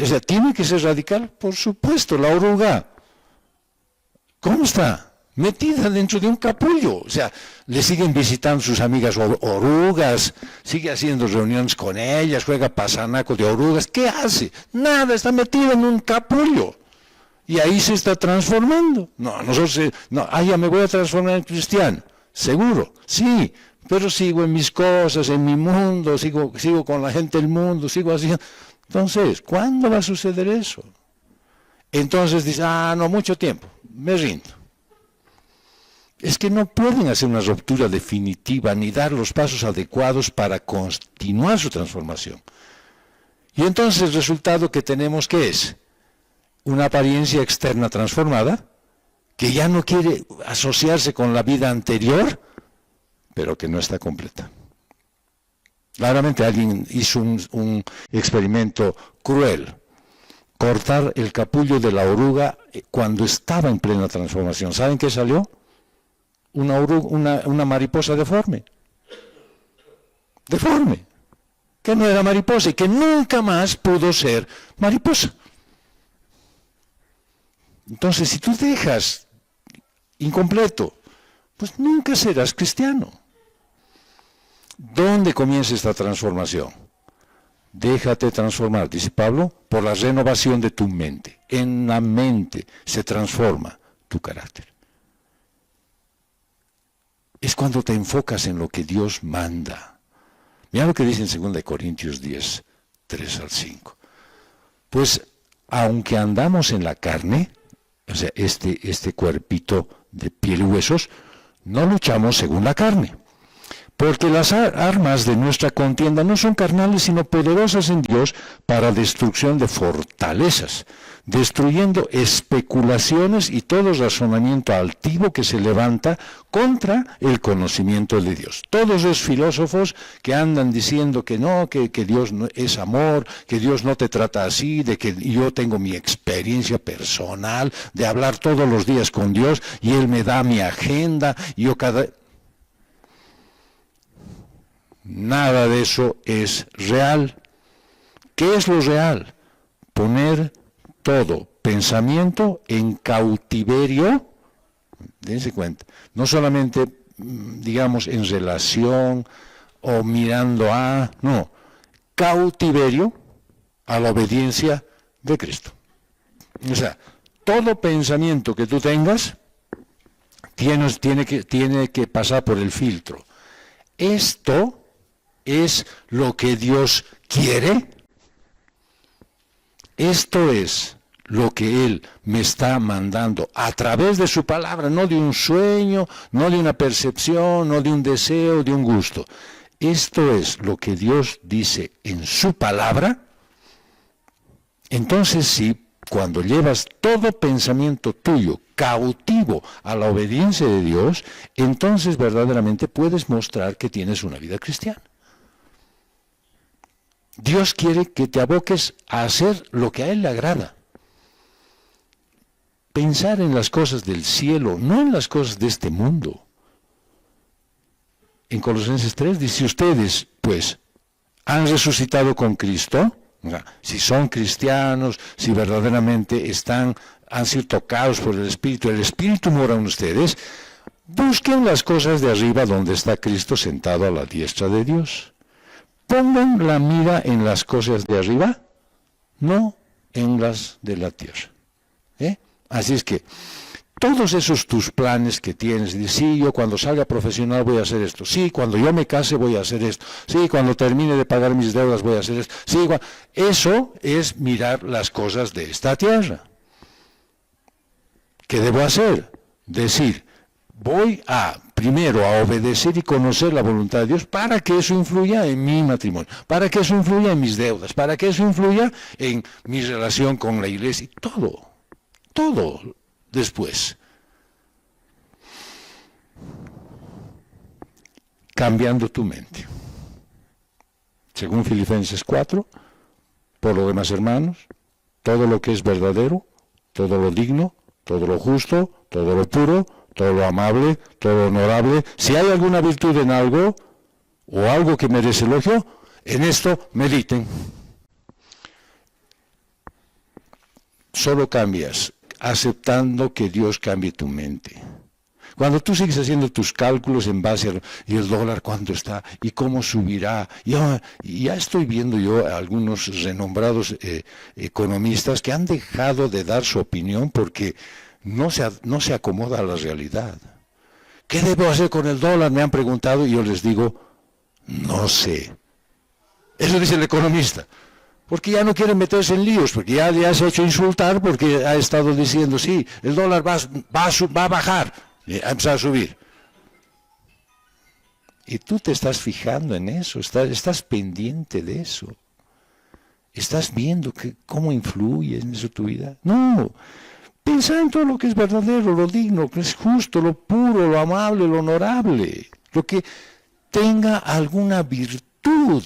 O sea, ¿tiene que ser radical? Por supuesto, la oruga, ¿cómo está? Metida dentro de un capullo. O sea, le siguen visitando sus amigas orugas, sigue haciendo reuniones con ellas, juega pasanaco de orugas. ¿Qué hace? Nada, está metida en un capullo. Y ahí se está transformando. No, ya me voy a transformar en cristiano. Seguro, sí, pero sigo en mis cosas, en mi mundo, sigo con la gente del mundo, sigo haciendo. Entonces, ¿cuándo va a suceder eso? Entonces dice, no, mucho tiempo, me rindo. Es que no pueden hacer una ruptura definitiva ni dar los pasos adecuados para continuar su transformación. Y entonces el resultado que tenemos, ¿qué es? Una apariencia externa transformada, que ya no quiere asociarse con la vida anterior, pero que no está completa. Claramente alguien hizo un experimento cruel, cortar el capullo de la oruga cuando estaba en plena transformación. ¿Saben qué salió? Una mariposa deforme, que no era mariposa y que nunca más pudo ser mariposa. Entonces, si tú dejas incompleto, pues nunca serás cristiano. ¿Dónde comienza esta transformación? Déjate transformar, dice Pablo, por la renovación de tu mente. En la mente se transforma tu carácter. Es cuando te enfocas en lo que Dios manda. Mira lo que dice en 2 Corintios 10, 3 al 5. Pues, aunque andamos en la carne, o sea, este cuerpito de piel y huesos, no luchamos según la carne. Porque las armas de nuestra contienda no son carnales, sino poderosas en Dios para destrucción de fortalezas, destruyendo especulaciones y todo razonamiento altivo que se levanta contra el conocimiento de Dios. Todos esos filósofos que andan diciendo que no, que Dios no es amor, que Dios no te trata así, de que yo tengo mi experiencia personal de hablar todos los días con Dios y Él me da mi agenda y yo Nada de eso es real. ¿Qué es lo real? Poner todo pensamiento en cautiverio, dense cuenta, no solamente, digamos, en relación o mirando no, cautiverio a la obediencia de Cristo. O sea, todo pensamiento que tú tengas tiene que pasar por el filtro. Esto es lo que Dios quiere. Esto es lo que Él me está mandando a través de su palabra, no de un sueño, no de una percepción, no de un deseo, de un gusto. Esto es lo que Dios dice en su palabra. Entonces sí, cuando llevas todo pensamiento tuyo cautivo a la obediencia de Dios, entonces verdaderamente puedes mostrar que tienes una vida cristiana. Dios quiere que te aboques a hacer lo que a Él le agrada. Pensar en las cosas del cielo, no en las cosas de este mundo. En Colosenses 3 dice, ustedes, pues, han resucitado con Cristo. Si son cristianos, si verdaderamente han sido tocados por el Espíritu mora en ustedes, busquen las cosas de arriba donde está Cristo sentado a la diestra de Dios. Pongan la mira en las cosas de arriba, no en las de la tierra. Así es que todos esos tus planes que tienes, de sí, yo cuando salga profesional voy a hacer esto, sí, cuando yo me case voy a hacer esto, sí, cuando termine de pagar mis deudas voy a hacer esto, sí, eso es mirar las cosas de esta tierra. ¿Qué debo hacer? Decir, voy primero a obedecer y conocer la voluntad de Dios para que eso influya en mi matrimonio, para que eso influya en mis deudas, para que eso influya en mi relación con la iglesia, y todo después. Cambiando tu mente. Según Filipenses 4, por lo demás, hermanos, todo lo que es verdadero, todo lo digno, todo lo justo, todo lo puro, todo lo amable, todo lo honorable. Si hay alguna virtud en algo, o algo que merece elogio, en esto mediten. Solo cambias aceptando que Dios cambie tu mente. Cuando tú sigues haciendo tus cálculos en base a y el dólar cuánto está y cómo subirá, ya estoy viendo yo a algunos renombrados economistas que han dejado de dar su opinión porque no se acomoda a la realidad. ¿Qué debo hacer con el dólar? Me han preguntado y yo les digo, no sé. Eso dice el economista. Porque ya no quieren meterse en líos, porque ya se ha hecho insultar porque ha estado diciendo, sí, el dólar va a bajar, a empezar a subir. Y tú te estás fijando en eso, estás pendiente de eso. ¿Estás viendo cómo influye en eso tu vida? No, piensa en todo lo que es verdadero, lo digno, lo que es justo, lo puro, lo amable, lo honorable, lo que tenga alguna virtud.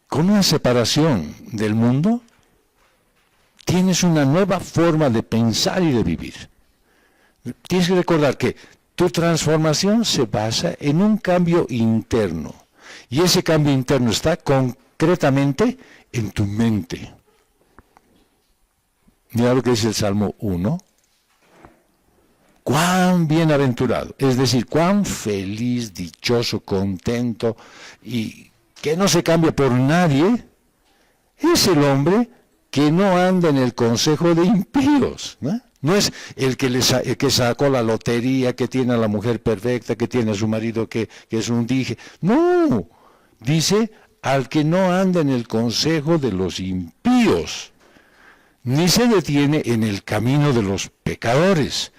Con una separación del mundo, tienes una nueva forma de pensar y de vivir. Tienes que recordar que tu transformación se basa en un cambio interno. Y ese cambio interno está concretamente en tu mente. Mira lo que dice el Salmo 1. Cuán bienaventurado, es decir, cuán feliz, dichoso, contento y que no se cambia por nadie, es el hombre que no anda en el consejo de impíos, ¿no? No es el que sacó la lotería, que tiene a la mujer perfecta, que tiene a su marido que es un dije. No, dice al que no anda en el consejo de los impíos, ni se detiene en el camino de los pecadores,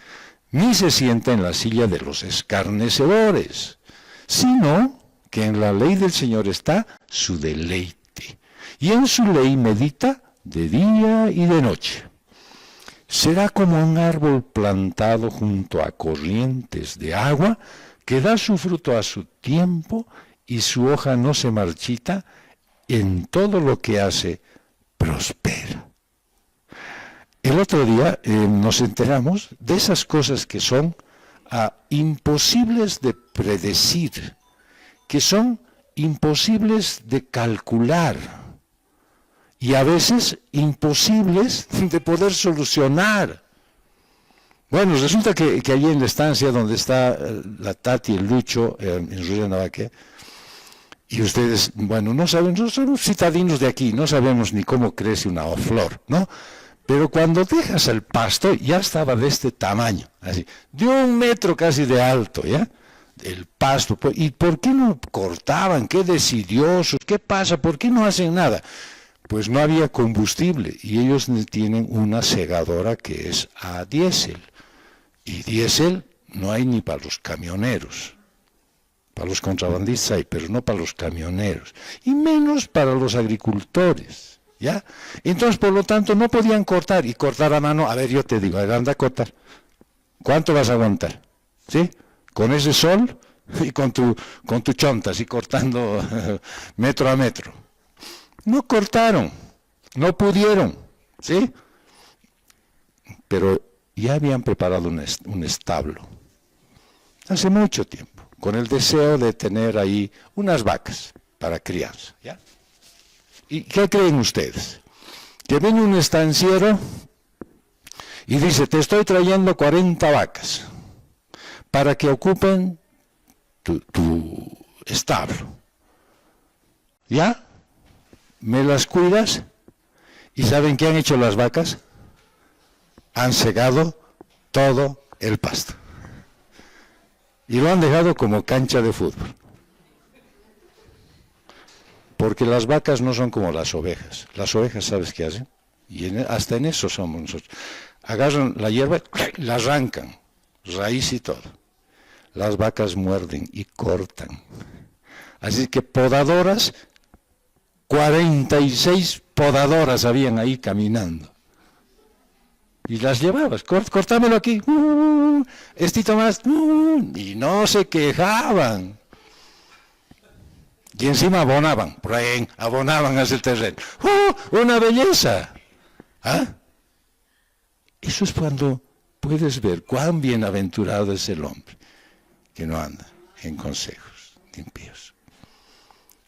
ni se sienta en la silla de los escarnecedores, sino que en la ley del Señor está su deleite, y en su ley medita de día y de noche. Será como un árbol plantado junto a corrientes de agua, que da su fruto a su tiempo, y su hoja no se marchita, en todo lo que hace prospera. El otro día nos enteramos de esas cosas que son imposibles de predecir, que son imposibles de calcular y a veces imposibles de poder solucionar. Bueno, resulta que allí en la estancia donde está la Tati y el Lucho, en Río Navaque, y ustedes, bueno, no saben, no somos citadinos de aquí, no sabemos ni cómo crece una flor, ¿no? Pero cuando dejas el pasto, ya estaba de este tamaño, así, de 1 metro casi de alto, ¿ya? El pasto. ¿Y por qué no cortaban? ¿Qué decidiosos? ¿Qué pasa? ¿Por qué no hacen nada? Pues no había combustible y ellos tienen una segadora que es a diésel. Y diésel no hay ni para los camioneros. Para los contrabandistas hay, pero no para los camioneros. Y menos para los agricultores, ¿ya? Entonces, por lo tanto, no podían cortar y cortar a mano. A ver, yo te digo, anda a cortar. ¿Cuánto vas a aguantar? ¿Sí? Con ese sol y con tu chonta, así cortando metro a metro. No cortaron, no pudieron, ¿sí? Pero ya habían preparado un establo, hace mucho tiempo, con el deseo de tener ahí unas vacas para crianza, ¿ya? ¿Y qué creen ustedes? Que viene un estanciero y dice, te estoy trayendo 40 vacas para que ocupen tu establo, ¿ya? ¿Me las cuidas? ¿Y saben qué han hecho las vacas? Han segado todo el pasto. Y lo han dejado como cancha de fútbol. Porque las vacas no son como las ovejas. Las ovejas, ¿sabes qué hacen? Y hasta en eso somos nosotros. Agarran la hierba, la arrancan, raíz y todo. Las vacas muerden y cortan. Así que podadoras, 46 podadoras habían ahí caminando. Y las llevabas, cortámelo aquí, estito más, y no se quejaban. Y encima abonaban hacia el terreno. ¡Una belleza! ¿Ah? Eso es cuando puedes ver cuán bienaventurado es el hombre que no anda en consejos de impíos.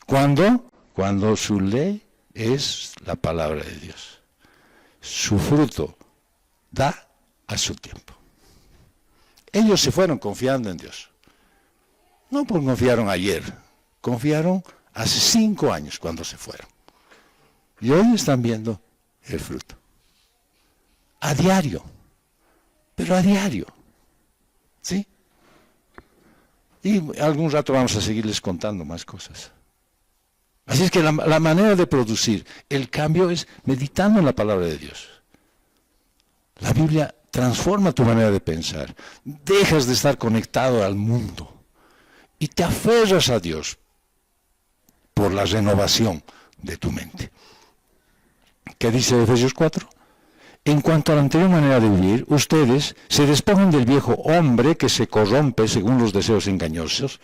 ¿Cuándo? Cuando su ley es la palabra de Dios. Su fruto da a su tiempo. Ellos se fueron confiando en Dios. No porque confiaron ayer, confiaron hace 5 años cuando se fueron. Y hoy están viendo el fruto. A diario, pero a diario. ¿Sí? Y algún rato vamos a seguirles contando más cosas. Así es que la manera de producir el cambio es meditando en la palabra de Dios. La Biblia transforma tu manera de pensar. Dejas de estar conectado al mundo y te aferras a Dios por la renovación de tu mente. ¿Qué dice Efesios 4? En cuanto a la anterior manera de vivir, ustedes se despojan del viejo hombre que se corrompe según los deseos engañosos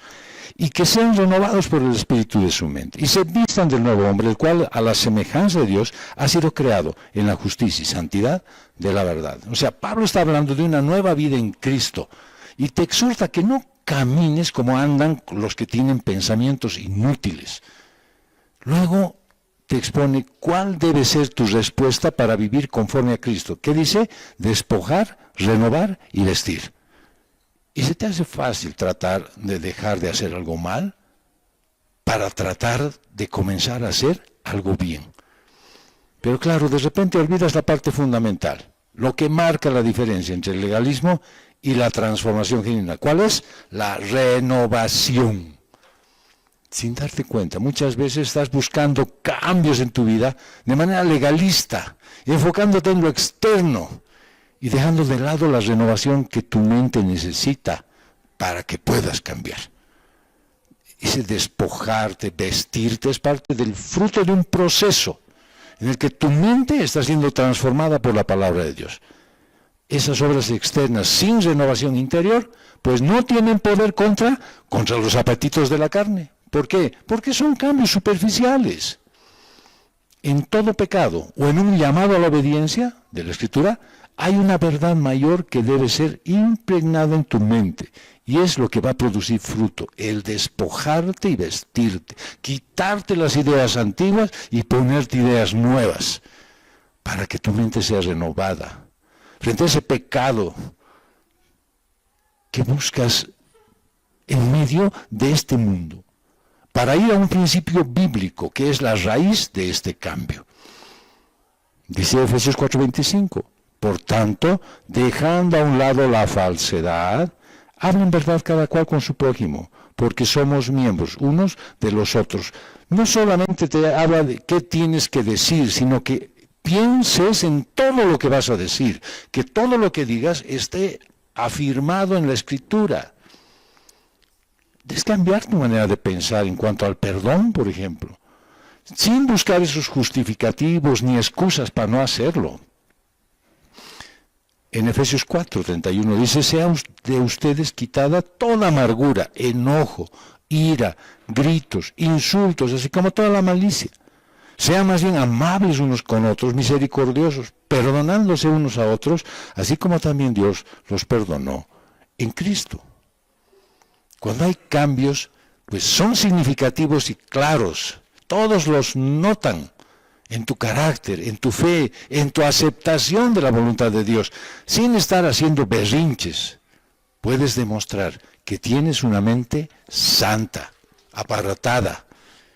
y que sean renovados por el espíritu de su mente y se vistan del nuevo hombre, el cual a la semejanza de Dios ha sido creado en la justicia y santidad de la verdad. O sea, Pablo está hablando de una nueva vida en Cristo y te exhorta que no camines como andan los que tienen pensamientos inútiles. Luego te expone cuál debe ser tu respuesta para vivir conforme a Cristo. ¿Qué dice? Despojar, renovar y vestir. ¿Y se te hace fácil tratar de dejar de hacer algo mal para tratar de comenzar a hacer algo bien? Pero claro, de repente olvidas la parte fundamental, lo que marca la diferencia entre el legalismo y la transformación genuina. ¿Cuál es? La renovación. Sin darte cuenta, muchas veces estás buscando cambios en tu vida de manera legalista, enfocándote en lo externo y dejando de lado la renovación que tu mente necesita para que puedas cambiar. Ese despojarte, vestirte, es parte del fruto de un proceso en el que tu mente está siendo transformada por la palabra de Dios. Esas obras externas sin renovación interior, pues no tienen poder contra los apetitos de la carne. ¿Por qué? Porque son cambios superficiales. En todo pecado o en un llamado a la obediencia de la Escritura, hay una verdad mayor que debe ser impregnada en tu mente, y es lo que va a producir fruto, el despojarte y vestirte, quitarte las ideas antiguas y ponerte ideas nuevas, para que tu mente sea renovada. Frente a ese pecado que buscas en medio de este mundo, para ir a un principio bíblico, que es la raíz de este cambio. Dice Efesios 4:25. Por tanto, dejando a un lado la falsedad, hablen verdad cada cual con su prójimo, porque somos miembros unos de los otros. No solamente te habla de qué tienes que decir, sino que pienses en todo lo que vas a decir, que todo lo que digas esté afirmado en la Escritura. Debes cambiar tu manera de pensar en cuanto al perdón, por ejemplo, sin buscar esos justificativos ni excusas para no hacerlo. En Efesios 4:31 dice, sean de ustedes quitada toda amargura, enojo, ira, gritos, insultos, así como toda la malicia. Sean más bien amables unos con otros, misericordiosos, perdonándose unos a otros, así como también Dios los perdonó en Cristo. Cuando hay cambios, pues son significativos y claros. Todos los notan en tu carácter, en tu fe, en tu aceptación de la voluntad de Dios, sin estar haciendo berrinches. Puedes demostrar que tienes una mente santa, aparatada.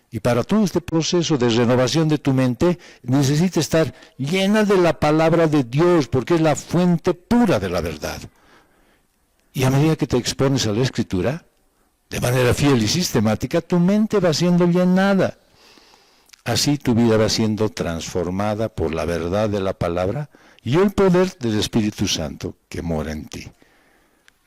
Y para todo este proceso de renovación de tu mente, necesita estar llena de la palabra de Dios, porque es la fuente pura de la verdad. Y a medida que te expones a la Escritura, de manera fiel y sistemática, tu mente va siendo llenada. Así tu vida va siendo transformada por la verdad de la palabra y el poder del Espíritu Santo que mora en ti.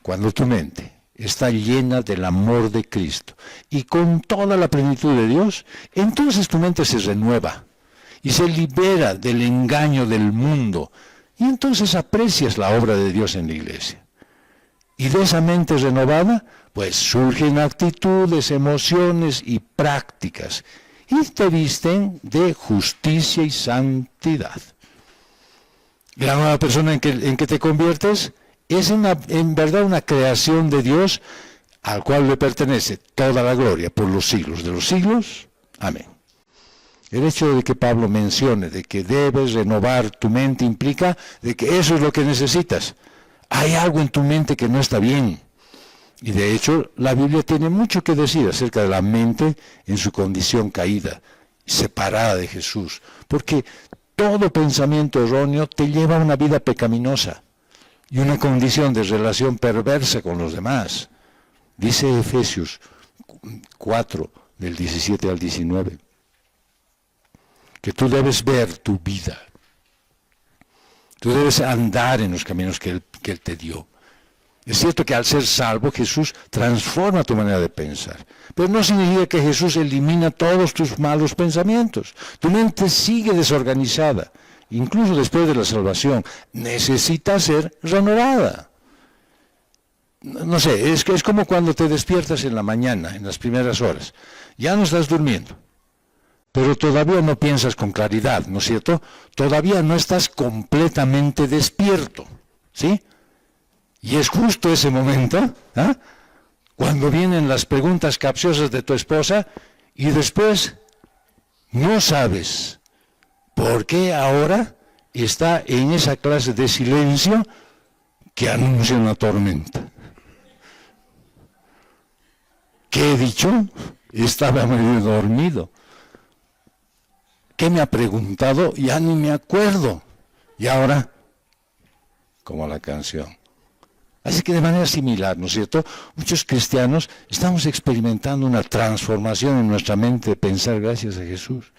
Cuando tu mente está llena del amor de Cristo y con toda la plenitud de Dios, entonces tu mente se renueva y se libera del engaño del mundo y entonces aprecias la obra de Dios en la iglesia. Y de esa mente renovada, pues surgen actitudes, emociones y prácticas y te visten de justicia y santidad. La nueva persona en que te conviertes es en verdad una creación de Dios al cual le pertenece toda la gloria por los siglos de los siglos. Amén. El hecho de que Pablo mencione de que debes renovar tu mente implica de que eso es lo que necesitas. Hay algo en tu mente que no está bien. Y de hecho, la Biblia tiene mucho que decir acerca de la mente en su condición caída, separada de Jesús. Porque todo pensamiento erróneo te lleva a una vida pecaminosa y una condición de relación perversa con los demás. Dice Efesios 4, del 17 al 19, que tú debes ver tu vida. Tú debes andar en los caminos que Él te dio. Es cierto que al ser salvo, Jesús transforma tu manera de pensar. Pero no significa que Jesús elimina todos tus malos pensamientos. Tu mente sigue desorganizada, incluso después de la salvación. Necesita ser renovada. No sé, es como cuando te despiertas en la mañana, en las primeras horas. Ya no estás durmiendo, pero todavía no piensas con claridad, ¿no es cierto? Todavía no estás completamente despierto, ¿sí? Y es justo ese momento, cuando vienen las preguntas capciosas de tu esposa y después no sabes por qué ahora está en esa clase de silencio que anuncia una tormenta. ¿Qué he dicho? Estaba medio dormido. ¿Qué me ha preguntado? Ya ni me acuerdo. Y ahora, como la canción. Así que de manera similar, ¿no es cierto? Muchos cristianos estamos experimentando una transformación en nuestra mente de pensar gracias a Jesús.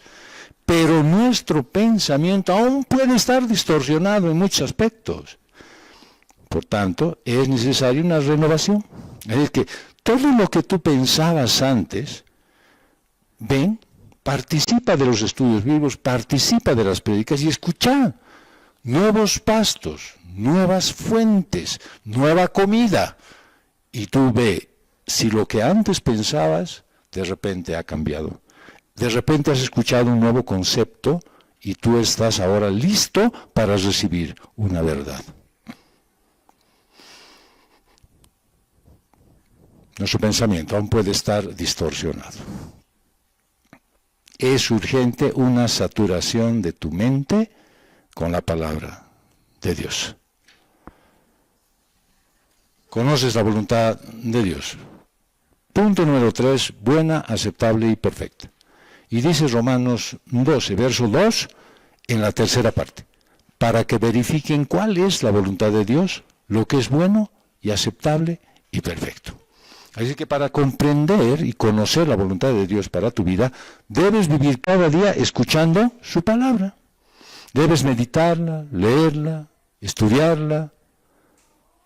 Pero nuestro pensamiento aún puede estar distorsionado en muchos aspectos. Por tanto, es necesaria una renovación. Es decir, que todo lo que tú pensabas antes, participa de los estudios bíblicos, participa de las prédicas y escucha nuevos pastos, nuevas fuentes, nueva comida. Y tú ve si lo que antes pensabas de repente ha cambiado. De repente has escuchado un nuevo concepto y tú estás ahora listo para recibir una verdad. Nuestro pensamiento aún puede estar distorsionado. Es urgente una saturación de tu mente con la palabra de Dios. Conoces la voluntad de Dios. Punto número 3, buena, aceptable y perfecta. Y dice Romanos 12, verso 2, en la tercera parte, para que verifiquen cuál es la voluntad de Dios, lo que es bueno y aceptable y perfecto. Así que para comprender y conocer la voluntad de Dios para tu vida, debes vivir cada día escuchando su palabra. Debes meditarla, leerla, estudiarla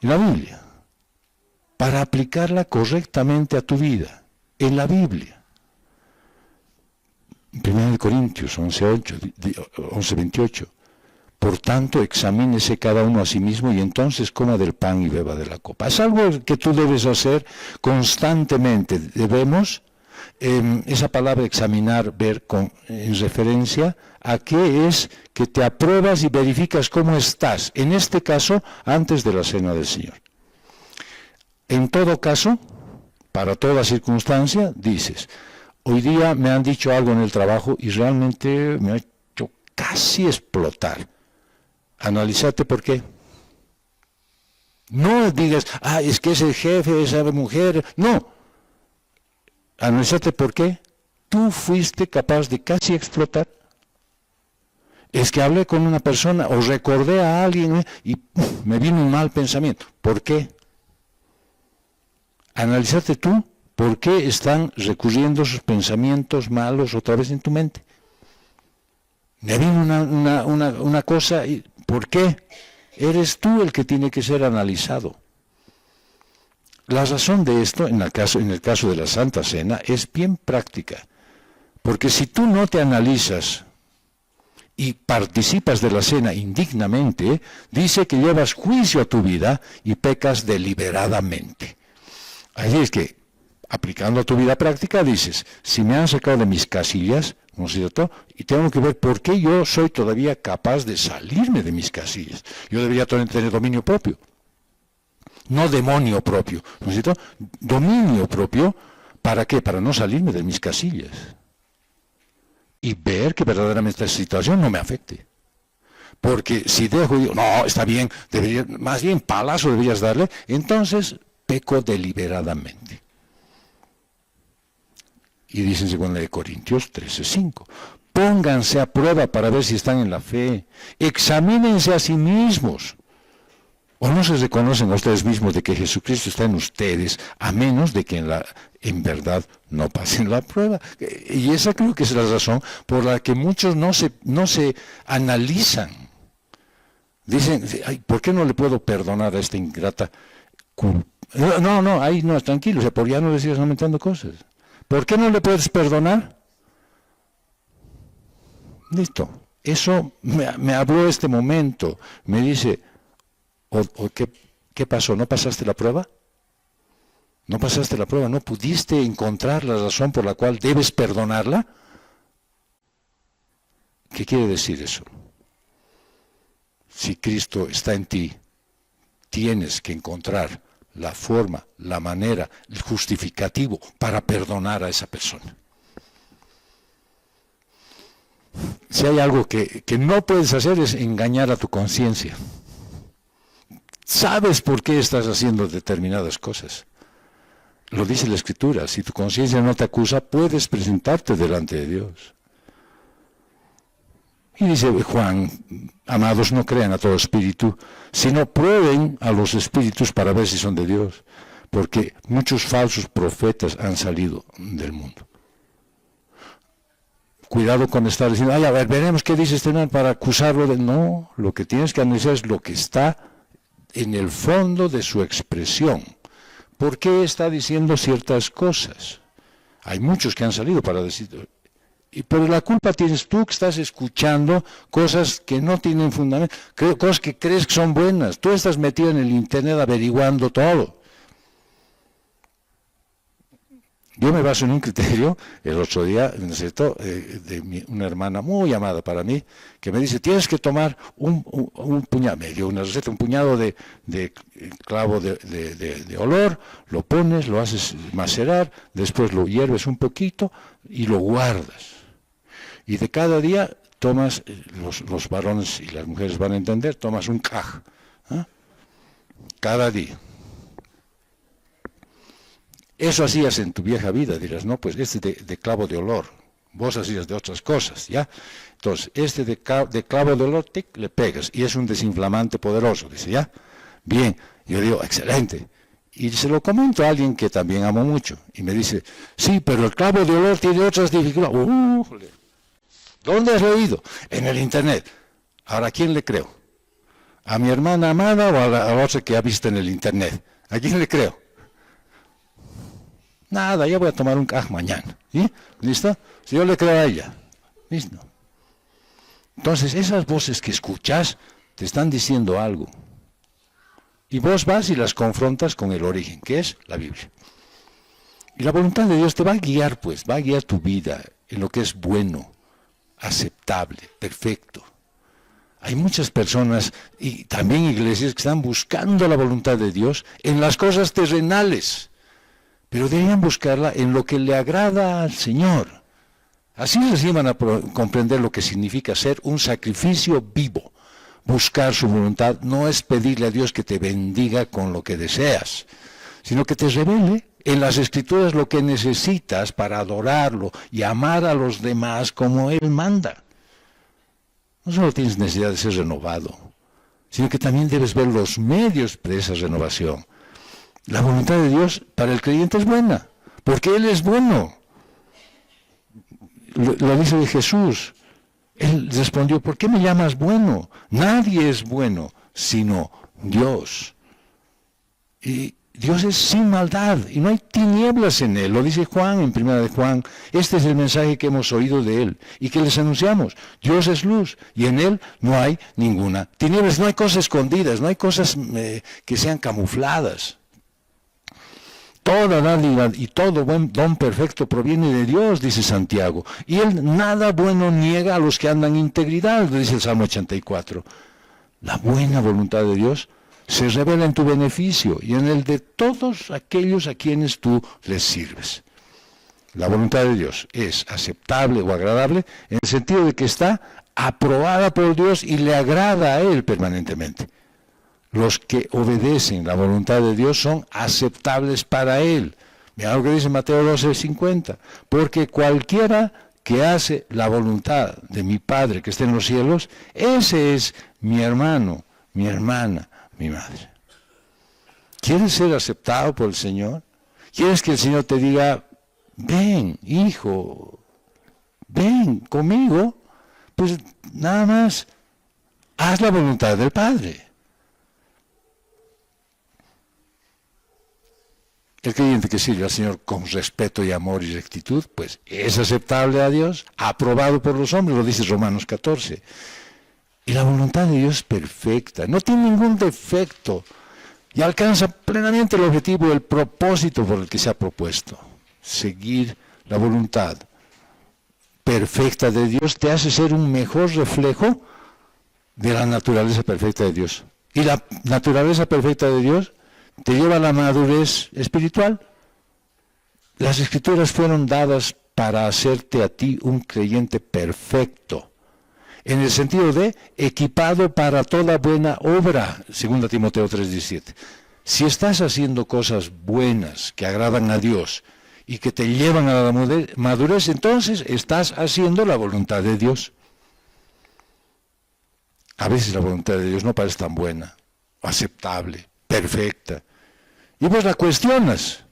en la Biblia, para aplicarla correctamente a tu vida, en la Biblia. 1 Corintios 11:28. Por tanto, examínese cada uno a sí mismo y entonces coma del pan y beba de la copa. Es algo que tú debes hacer constantemente. Debemos, esa palabra examinar, ver en referencia a qué es que te apruebas y verificas cómo estás. En este caso, antes de la cena del Señor. En todo caso, para toda circunstancia, dices, hoy día me han dicho algo en el trabajo y realmente me ha hecho casi explotar. Analízate por qué. No digas, es que es el jefe, esa mujer. No. Analízate por qué. Tú fuiste capaz de casi explotar. Es que hablé con una persona o recordé a alguien y me vino un mal pensamiento. ¿Por qué? Analízate tú. ¿Por qué están recurriendo esos pensamientos malos otra vez en tu mente? Me vino una cosa, ¿por qué? Eres tú el que tiene que ser analizado. La razón de esto, en el caso de la Santa Cena, es bien práctica. Porque si tú no te analizas y participas de la cena indignamente, dice que llevas juicio a tu vida y pecas deliberadamente. Así es que, aplicando a tu vida práctica, dices, si me han sacado de mis casillas, ¿no es cierto? Y tengo que ver por qué yo soy todavía capaz de salirme de mis casillas. Yo debería tener dominio propio. no demonio propio, necesito dominio propio. ¿Para qué? Para no salirme de mis casillas y ver que verdaderamente esta situación no me afecte. Porque si dejo y digo, no, está bien, más bien palazo deberías darle, entonces peco deliberadamente. Y dice en 2 Corintios 13:5, pónganse a prueba para ver si están en la fe, examínense a sí mismos. ¿O no se reconocen a ustedes mismos de que Jesucristo está en ustedes, a menos de que en verdad no pasen la prueba? Y esa creo que es la razón por la que muchos no se analizan. Dicen, ay, ¿por qué no le puedo perdonar a esta ingrata? No, ahí no, tranquilo, o sea, por ya no le sigas aumentando cosas. ¿Por qué no le puedes perdonar? Listo. Eso me habló este momento. Me dice, ¿qué pasó? ¿No pasaste la prueba? ¿No pasaste la prueba? ¿No pudiste encontrar la razón por la cual debes perdonarla? ¿Qué quiere decir eso? Si Cristo está en ti, tienes que encontrar la forma, la manera, el justificativo para perdonar a esa persona. Si hay algo que no puedes hacer es engañar a tu conciencia. Sabes por qué estás haciendo determinadas cosas. Lo dice la Escritura, si tu conciencia no te acusa, puedes presentarte delante de Dios. Y dice Juan, amados, no crean a todo espíritu, sino prueben a los espíritus para ver si son de Dios, porque muchos falsos profetas han salido del mundo. Cuidado con estar diciendo, a ver, veremos qué dice este man para acusarlo de... No, lo que tienes que analizar es lo que está en el fondo de su expresión. ¿Por qué está diciendo ciertas cosas? Hay muchos que han salido para decir... Pero la culpa tienes tú que estás escuchando cosas que no tienen fundamento, cosas que crees que son buenas. Tú estás metido en el internet averiguando todo. Yo me baso en un criterio, el otro día, ¿no es cierto?, de una hermana muy amada para mí, que me dice, tienes que tomar un puñado, me dio una receta, un puñado de clavo de olor, lo pones, lo haces macerar, después lo hierves un poquito y lo guardas. Y de cada día tomas, los varones y las mujeres van a entender, tomas un caj, ¿eh? Cada día. Eso hacías en tu vieja vida, dirás, no, pues de clavo de olor, vos hacías de otras cosas, ¿ya? Entonces, de clavo de olor, le pegas, y es un desinflamante poderoso, dice, ¿ya? Bien, yo digo, excelente. Y se lo comento a alguien que también amo mucho, y me dice, sí, pero el clavo de olor tiene otras dificultades. ¿Dónde has leído? En el internet. Ahora, ¿a quién le creo? ¿A mi hermana amada o a la otra que ha visto en el internet? ¿A quién le creo? Nada, ya voy a tomar un caj mañana. ¿Sí? ¿Listo? Si yo le creo a ella. ¿Listo? Entonces, esas voces que escuchas te están diciendo algo. Y vos vas y las confrontas con el origen, que es la Biblia. Y la voluntad de Dios te va a guiar, pues, va a guiar tu vida en lo que es bueno, aceptable, perfecto. Hay muchas personas y también iglesias que están buscando la voluntad de Dios en las cosas terrenales. Pero deberían buscarla en lo que le agrada al Señor. Así les iban a comprender lo que significa ser un sacrificio vivo. Buscar su voluntad no es pedirle a Dios que te bendiga con lo que deseas, sino que te revele en las Escrituras lo que necesitas para adorarlo y amar a los demás como Él manda. No solo tienes necesidad de ser renovado, sino que también debes ver los medios de esa renovación. La voluntad de Dios para el creyente es buena, porque Él es bueno. Lo dice de Jesús. Él respondió, ¿por qué me llamas bueno? Nadie es bueno, sino Dios. Y Dios es sin maldad, y no hay tinieblas en Él. Lo dice Juan en 1 de Juan. Este es el mensaje que hemos oído de Él, y que les anunciamos. Dios es luz, y en Él no hay ninguna tinieblas. No hay cosas escondidas, no hay cosas que sean camufladas. Toda dádiva y todo buen don perfecto proviene de Dios, dice Santiago. Y Él nada bueno niega a los que andan en integridad, dice el Salmo 84. La buena voluntad de Dios se revela en tu beneficio y en el de todos aquellos a quienes tú les sirves. La voluntad de Dios es aceptable o agradable en el sentido de que está aprobada por Dios y le agrada a Él permanentemente. Los que obedecen la voluntad de Dios son aceptables para Él. Mira lo que dice Mateo 12:50. Porque cualquiera que hace la voluntad de mi Padre que está en los cielos, ese es mi hermano, mi hermana, mi madre. ¿Quieres ser aceptado por el Señor? ¿Quieres que el Señor te diga, ven, hijo, ven conmigo? Pues nada más, haz la voluntad del Padre. El creyente que sirve al Señor con respeto y amor y rectitud, pues es aceptable a Dios, aprobado por los hombres, lo dice Romanos 14. Y la voluntad de Dios es perfecta, no tiene ningún defecto y alcanza plenamente el objetivo, el propósito por el que se ha propuesto. Seguir la voluntad perfecta de Dios te hace ser un mejor reflejo de la naturaleza perfecta de Dios. Y la naturaleza perfecta de Dios te lleva a la madurez espiritual. Las Escrituras fueron dadas para hacerte a ti un creyente perfecto, en el sentido de equipado para toda buena obra, 2 Timoteo 3:17. Si estás haciendo cosas buenas que agradan a Dios y que te llevan a la madurez, entonces estás haciendo la voluntad de Dios. A veces la voluntad de Dios no parece tan buena, aceptable, perfecta. Y pues la cuestionas.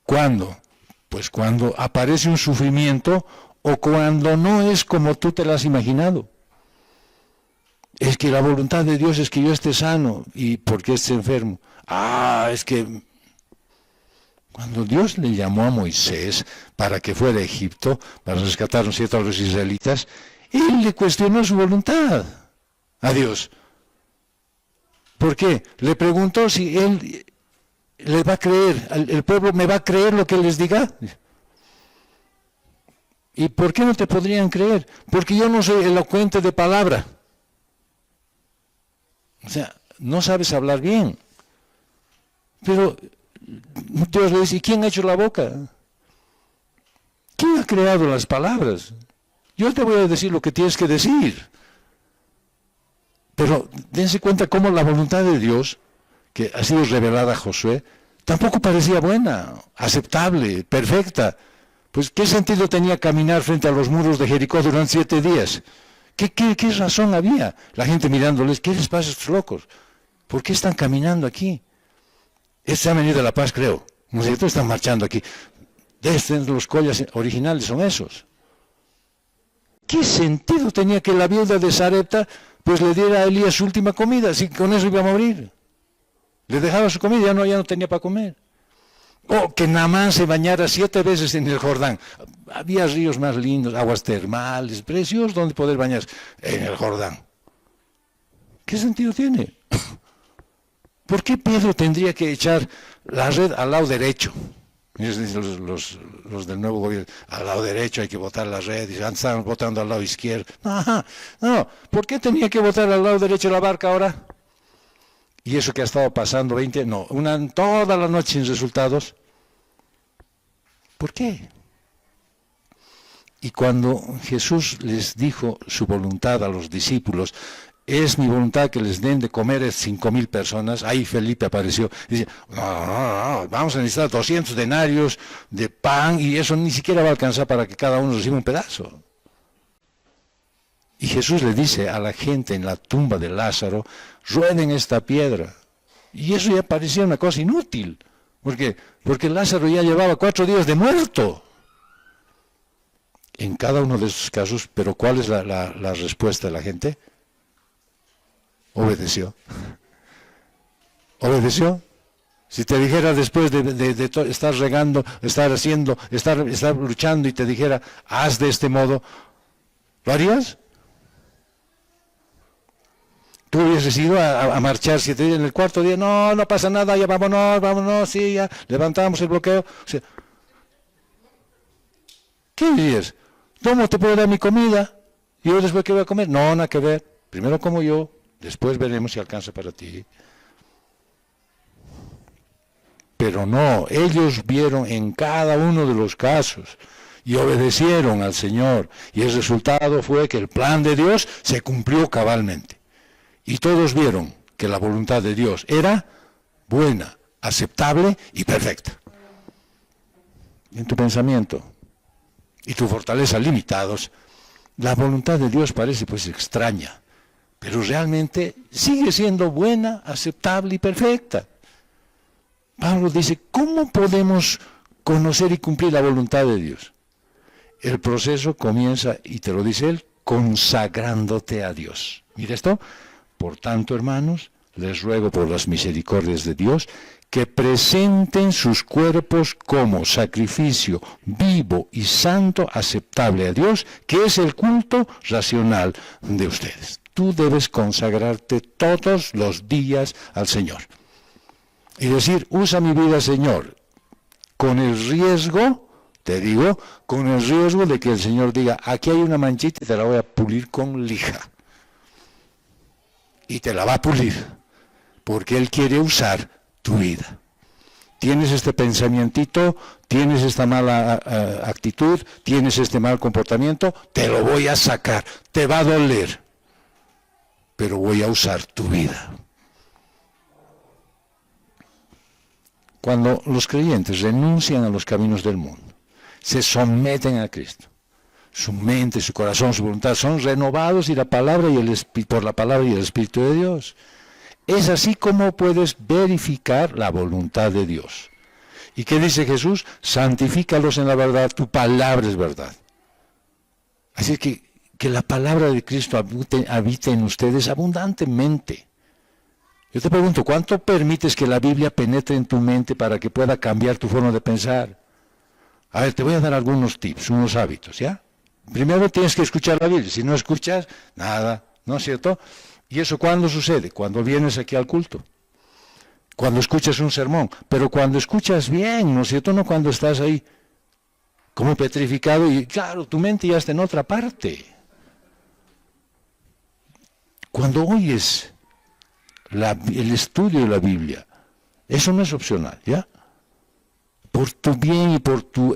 ¿Cuándo? Pues cuando aparece un sufrimiento o cuando no es como tú te lo has imaginado. Es que la voluntad de Dios es que yo esté sano. ¿Y por qué esté enfermo? Es que cuando Dios le llamó a Moisés para que fuera a Egipto, para rescatar, ¿no es cierto?, a los israelitas, él le cuestionó su voluntad a Dios. ¿Por qué? Le preguntó si él le va a creer, el pueblo me va a creer lo que él les diga. ¿Y por qué no te podrían creer? Porque yo no soy elocuente de palabra. O sea, no sabes hablar bien. Pero Dios le dice, ¿y quién ha hecho la boca? ¿Quién ha creado las palabras? Yo te voy a decir lo que tienes que decir. Pero dense cuenta cómo la voluntad de Dios, que ha sido revelada a Josué, tampoco parecía buena, aceptable, perfecta. Pues, ¿qué sentido tenía caminar frente a los muros de Jericó durante 7 días? ¿Qué razón había? La gente mirándoles, ¿qué les pasa a estos locos? ¿Por qué están caminando aquí? Se han venido de la paz, creo. ¿No es cierto? Están marchando aquí. Los collas originales son esos. ¿Qué sentido tenía que la viuda de Sarepta pues le diera a Elías su última comida? Si con eso iba a morir. Le dejaba su comida, ya no tenía para comer. O que Naamán se bañara 7 veces en el Jordán. Había ríos más lindos, aguas termales, preciosos donde poder bañarse. En el Jordán. ¿Qué sentido tiene? ¿Por qué Pedro tendría que echar la red al lado derecho? Los del nuevo gobierno, al lado derecho hay que botar la red, y antes estaban botando al lado izquierdo. No, ¿por qué tenía que botar al lado derecho la barca ahora? Y eso que ha estado pasando toda la noche sin resultados. ¿Por qué? Y cuando Jesús les dijo su voluntad a los discípulos, es mi voluntad que les den de comer a 5,000 personas, ahí Felipe apareció y dice, no, vamos a necesitar 200 denarios de pan y eso ni siquiera va a alcanzar para que cada uno reciba un pedazo. Y Jesús le dice a la gente en la tumba de Lázaro, rueden esta piedra. Y eso ya parecía una cosa inútil. ¿Por qué? Porque Lázaro ya llevaba 4 días de muerto. En cada uno de esos casos, pero ¿cuál es la respuesta de la gente? Obedeció. Obedeció. Si te dijera después de estar regando, estar luchando y te dijera, haz de este modo, ¿lo harías? Tú hubieses ido a marchar 7 días, en el 4º día, no pasa nada, ya vámonos, sí, ya levantamos el bloqueo. O sea, ¿qué dirías? ¿Cómo te puedo dar mi comida? ¿Y yo después qué voy a comer? No, nada que ver. Primero como yo, después veremos si alcanza para ti. Pero no, ellos vieron en cada uno de los casos y obedecieron al Señor. Y el resultado fue que el plan de Dios se cumplió cabalmente. Y todos vieron que la voluntad de Dios era buena, aceptable y perfecta. En tu pensamiento y tu fortaleza limitados, la voluntad de Dios parece pues extraña, pero realmente sigue siendo buena, aceptable y perfecta. Pablo dice, ¿cómo podemos conocer y cumplir la voluntad de Dios? El proceso comienza, y te lo dice él, consagrándote a Dios. Mira esto. Por tanto, hermanos, les ruego por las misericordias de Dios que presenten sus cuerpos como sacrificio vivo y santo, aceptable a Dios, que es el culto racional de ustedes. Tú debes consagrarte todos los días al Señor. Y decir, usa mi vida, Señor, con el riesgo, te digo, con el riesgo de que el Señor diga, aquí hay una manchita y te la voy a pulir con lija. Y te la va a pulir, porque Él quiere usar tu vida. Tienes este pensamientito, tienes esta mala actitud, tienes este mal comportamiento, te lo voy a sacar, te va a doler, pero voy a usar tu vida. Cuando los creyentes renuncian a los caminos del mundo, se someten a Cristo, su mente, su corazón, su voluntad son renovados y por la palabra y el Espíritu de Dios. Es así como puedes verificar la voluntad de Dios. ¿Y qué dice Jesús? Santifícalos en la verdad, tu palabra es verdad. Así que la palabra de Cristo habite en ustedes abundantemente. Yo te pregunto, ¿cuánto permites que la Biblia penetre en tu mente para que pueda cambiar tu forma de pensar? A ver, te voy a dar algunos tips, unos hábitos, ¿ya? Primero tienes que escuchar la Biblia. Si no escuchas, nada, ¿no es cierto? ¿Y eso cuándo sucede? Cuando vienes aquí al culto. Cuando escuchas un sermón. Pero cuando escuchas bien, ¿no es cierto? No cuando estás ahí como petrificado y claro, tu mente ya está en otra parte. Cuando oyes el estudio de la Biblia, eso no es opcional, ¿ya? Por tu bien y por tu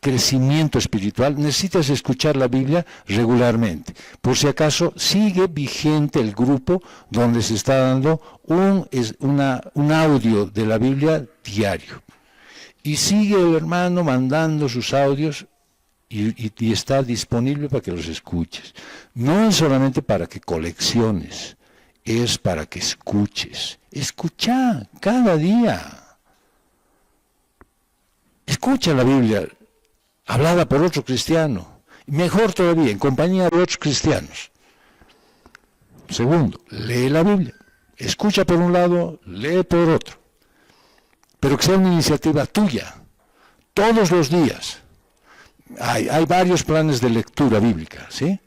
crecimiento espiritual, necesitas escuchar la Biblia regularmente. Por si acaso, sigue vigente el grupo donde se está dando un audio de la Biblia diario. Y sigue el hermano mandando sus audios y está disponible para que los escuches. No es solamente para que colecciones, es para que escuches. Escucha cada día. Escucha la Biblia hablada por otro cristiano, mejor todavía, en compañía de otros cristianos. Segundo, lee la Biblia. Escucha por un lado, lee por otro. Pero que sea una iniciativa tuya, todos los días. Hay varios planes de lectura bíblica, ¿sí?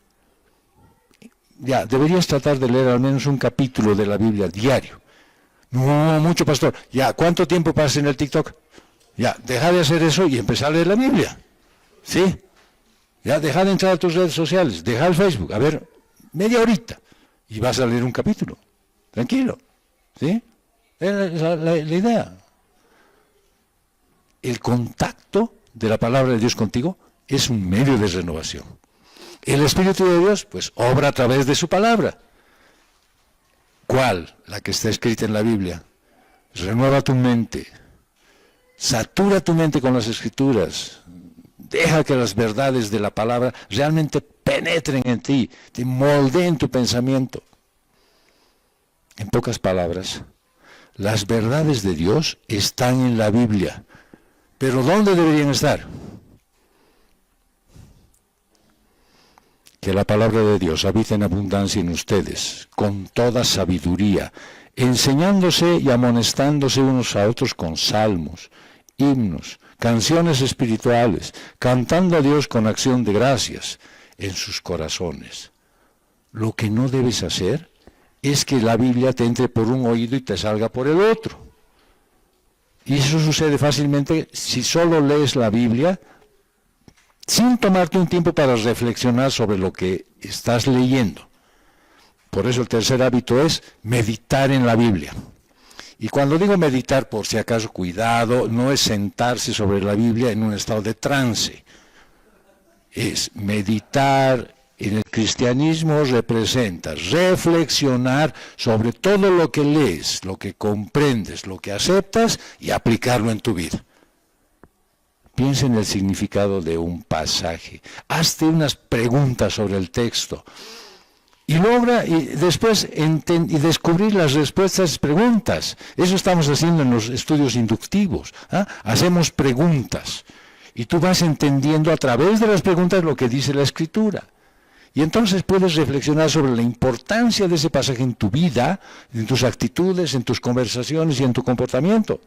Ya, deberías tratar de leer al menos un capítulo de la Biblia diario. No, mucho, pastor. Ya, ¿cuánto tiempo pasas en el TikTok? Ya, deja de hacer eso y empezar a leer la Biblia. ¿Sí? Ya, deja de entrar a tus redes sociales, deja el Facebook, a ver, media horita, y vas a leer un capítulo. Tranquilo. ¿Sí? Es la idea. El contacto de la palabra de Dios contigo es un medio de renovación. El Espíritu de Dios, pues, obra a través de su palabra. ¿Cuál? La que está escrita en la Biblia. Renueva tu mente. Satura tu mente con las Escrituras. Deja que las verdades de la palabra realmente penetren en ti, te moldeen tu pensamiento. En pocas palabras, las verdades de Dios están en la Biblia. ¿Pero dónde deberían estar? Que la palabra de Dios habite en abundancia en ustedes, con toda sabiduría, enseñándose y amonestándose unos a otros con salmos, himnos, canciones espirituales, cantando a Dios con acción de gracias en sus corazones. Lo que no debes hacer es que la Biblia te entre por un oído y te salga por el otro. Y eso sucede fácilmente si solo lees la Biblia sin tomarte un tiempo para reflexionar sobre lo que estás leyendo. Por eso el tercer hábito es meditar en la Biblia. Y cuando digo meditar, por si acaso, cuidado, no es sentarse sobre la Biblia en un estado de trance. Es meditar en el cristianismo representa reflexionar sobre todo lo que lees, lo que comprendes, lo que aceptas y aplicarlo en tu vida. Piensa en el significado de un pasaje. Hazte unas preguntas sobre el texto. Y logra y después y descubrir las respuestas a esas preguntas. Eso estamos haciendo en los estudios inductivos. Hacemos preguntas. Y tú vas entendiendo a través de las preguntas lo que dice la Escritura. Y entonces puedes reflexionar sobre la importancia de ese pasaje en tu vida, en tus actitudes, en tus conversaciones y en tu comportamiento.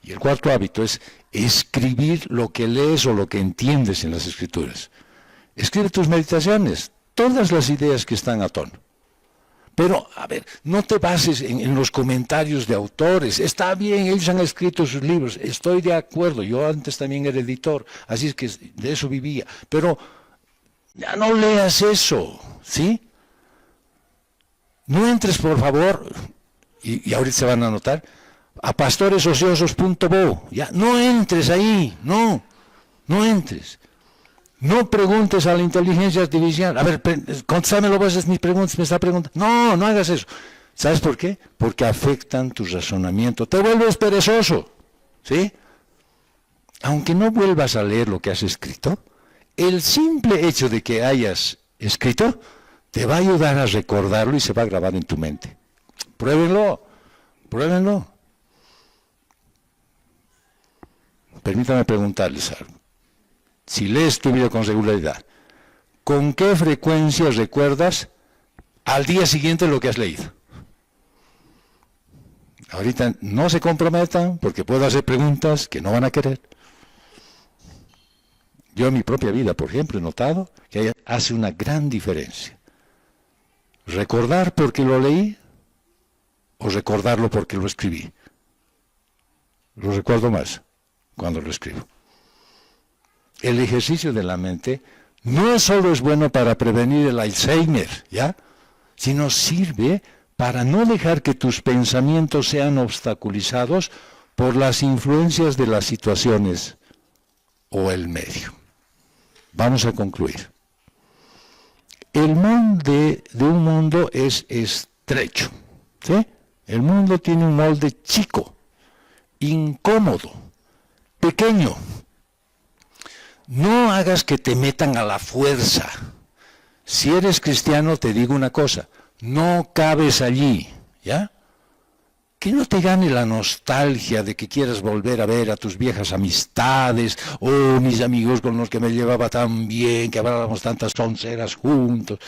Y el cuarto hábito es escribir lo que lees o lo que entiendes en las Escrituras. Escribe tus meditaciones, todas las ideas que están a tono. Pero, a ver, no te bases en los comentarios de autores. Está bien, ellos han escrito sus libros, estoy de acuerdo. Yo antes también era editor, así es que de eso vivía. Pero ya no leas eso, ¿sí? No entres, por favor, y ahorita se van a anotar, a pastoresociosos.bo. Ya, no entres ahí, no entres. No preguntes a la inteligencia artificial. A ver, contéstamelo vos mis preguntas, me está preguntando. No hagas eso. ¿Sabes por qué? Porque afectan tu razonamiento. Te vuelves perezoso, ¿sí? Aunque no vuelvas a leer lo que has escrito, el simple hecho de que hayas escrito te va a ayudar a recordarlo y se va a grabar en tu mente. Pruébenlo. Permítame preguntarles algo. Si lees tu vida con regularidad, ¿con qué frecuencia recuerdas al día siguiente lo que has leído? Ahorita no se comprometan porque puedo hacer preguntas que no van a querer. Yo en mi propia vida, por ejemplo, he notado que hace una gran diferencia. ¿Recordar porque lo leí o recordarlo porque lo escribí? Lo recuerdo más cuando lo escribo. El ejercicio de la mente no solo es bueno para prevenir el Alzheimer, ¿ya? Sino sirve para no dejar que tus pensamientos sean obstaculizados por las influencias de las situaciones o el medio. Vamos a concluir. El molde de un mundo es estrecho, ¿sí? El mundo tiene un molde chico, incómodo, pequeño. No hagas que te metan a la fuerza. Si eres cristiano, te digo una cosa, no cabes allí, ¿ya? Que no te gane la nostalgia de que quieras volver a ver a tus viejas amistades, mis amigos con los que me llevaba tan bien, que hablábamos tantas tonteras juntos.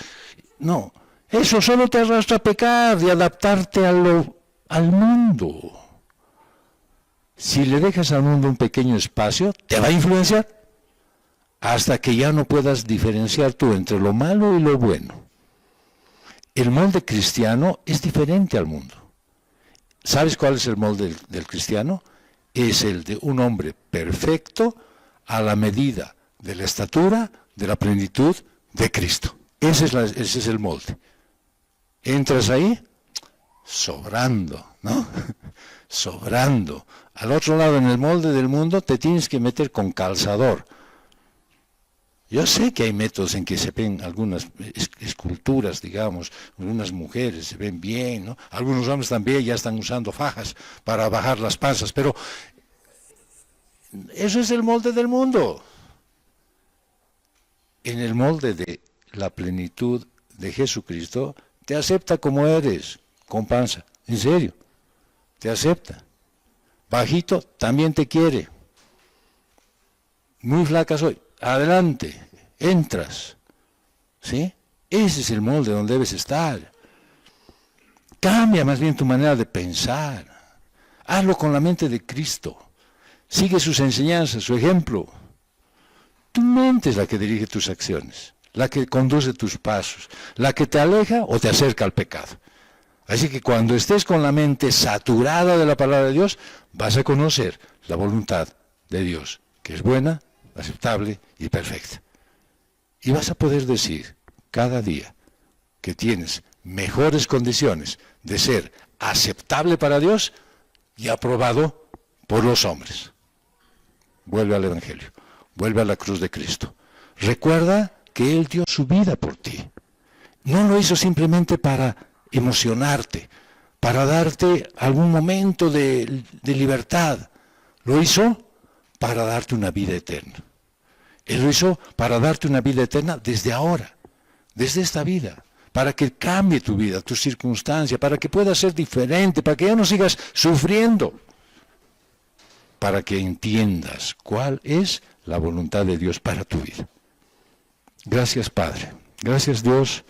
No, eso solo te arrastra a pecar y adaptarte al mundo. Si le dejas al mundo un pequeño espacio, te va a influenciar hasta que ya no puedas diferenciar tú entre lo malo y lo bueno. El molde cristiano es diferente al mundo. ¿Sabes cuál es el molde del cristiano? Es el de un hombre perfecto a la medida de la estatura, de la plenitud de Cristo. Ese es el molde. ¿Entras ahí? Sobrando, ¿no? Sobrando. Al otro lado, en el molde del mundo, te tienes que meter con calzador. Yo sé que hay métodos en que se ven algunas esculturas, digamos, algunas mujeres se ven bien, ¿no? Algunos hombres también ya están usando fajas para bajar las panzas, pero eso es el molde del mundo. En el molde de la plenitud de Jesucristo, te acepta como eres, con panza, en serio, te acepta. Bajito, también te quiere. Muy flaca soy. Adelante, entras, ¿sí? Ese es el molde donde debes estar. Cambia más bien tu manera de pensar. Hazlo con la mente de Cristo. Sigue sus enseñanzas, su ejemplo. Tu mente es la que dirige tus acciones, la que conduce tus pasos, la que te aleja o te acerca al pecado. Así que cuando estés con la mente saturada de la palabra de Dios, vas a conocer la voluntad de Dios, que es buena, aceptable y perfecta. Y vas a poder decir cada día que tienes mejores condiciones de ser aceptable para Dios y aprobado por los hombres. Vuelve al Evangelio, vuelve a la cruz de Cristo. Recuerda que Él dio su vida por ti. No lo hizo simplemente para emocionarte, para darte algún momento de libertad. Lo hizo para darte una vida eterna. Él lo hizo para darte una vida eterna desde ahora, desde esta vida, para que cambie tu vida, tu circunstancia, para que puedas ser diferente, para que ya no sigas sufriendo, para que entiendas cuál es la voluntad de Dios para tu vida. Gracias, Padre. Gracias, Dios,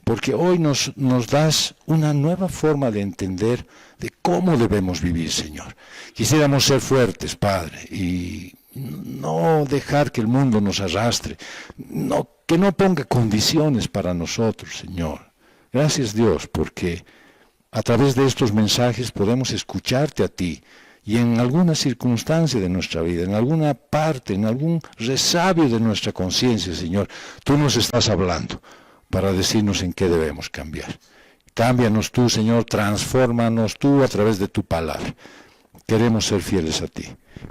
porque hoy nos das una nueva forma de entender de cómo debemos vivir, Señor. Quisiéramos ser fuertes, Padre, y no dejar que el mundo nos arrastre, que no ponga condiciones para nosotros, Señor. Gracias, Dios, porque a través de estos mensajes podemos escucharte a ti, y en alguna circunstancia de nuestra vida, en alguna parte, en algún resabio de nuestra conciencia, Señor, tú nos estás hablando para decirnos en qué debemos cambiar. Cámbianos tú, Señor, transfórmanos tú a través de tu palabra. Queremos ser fieles a ti.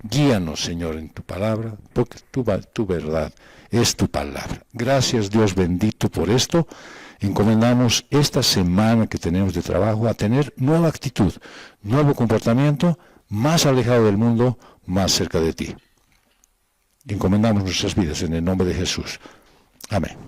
Guíanos, Señor, en tu palabra, porque tu verdad es tu palabra. Gracias, Dios bendito, por esto. Encomendamos esta semana que tenemos de trabajo a tener nueva actitud, nuevo comportamiento, más alejado del mundo, más cerca de ti. Encomendamos nuestras vidas en el nombre de Jesús. Amén.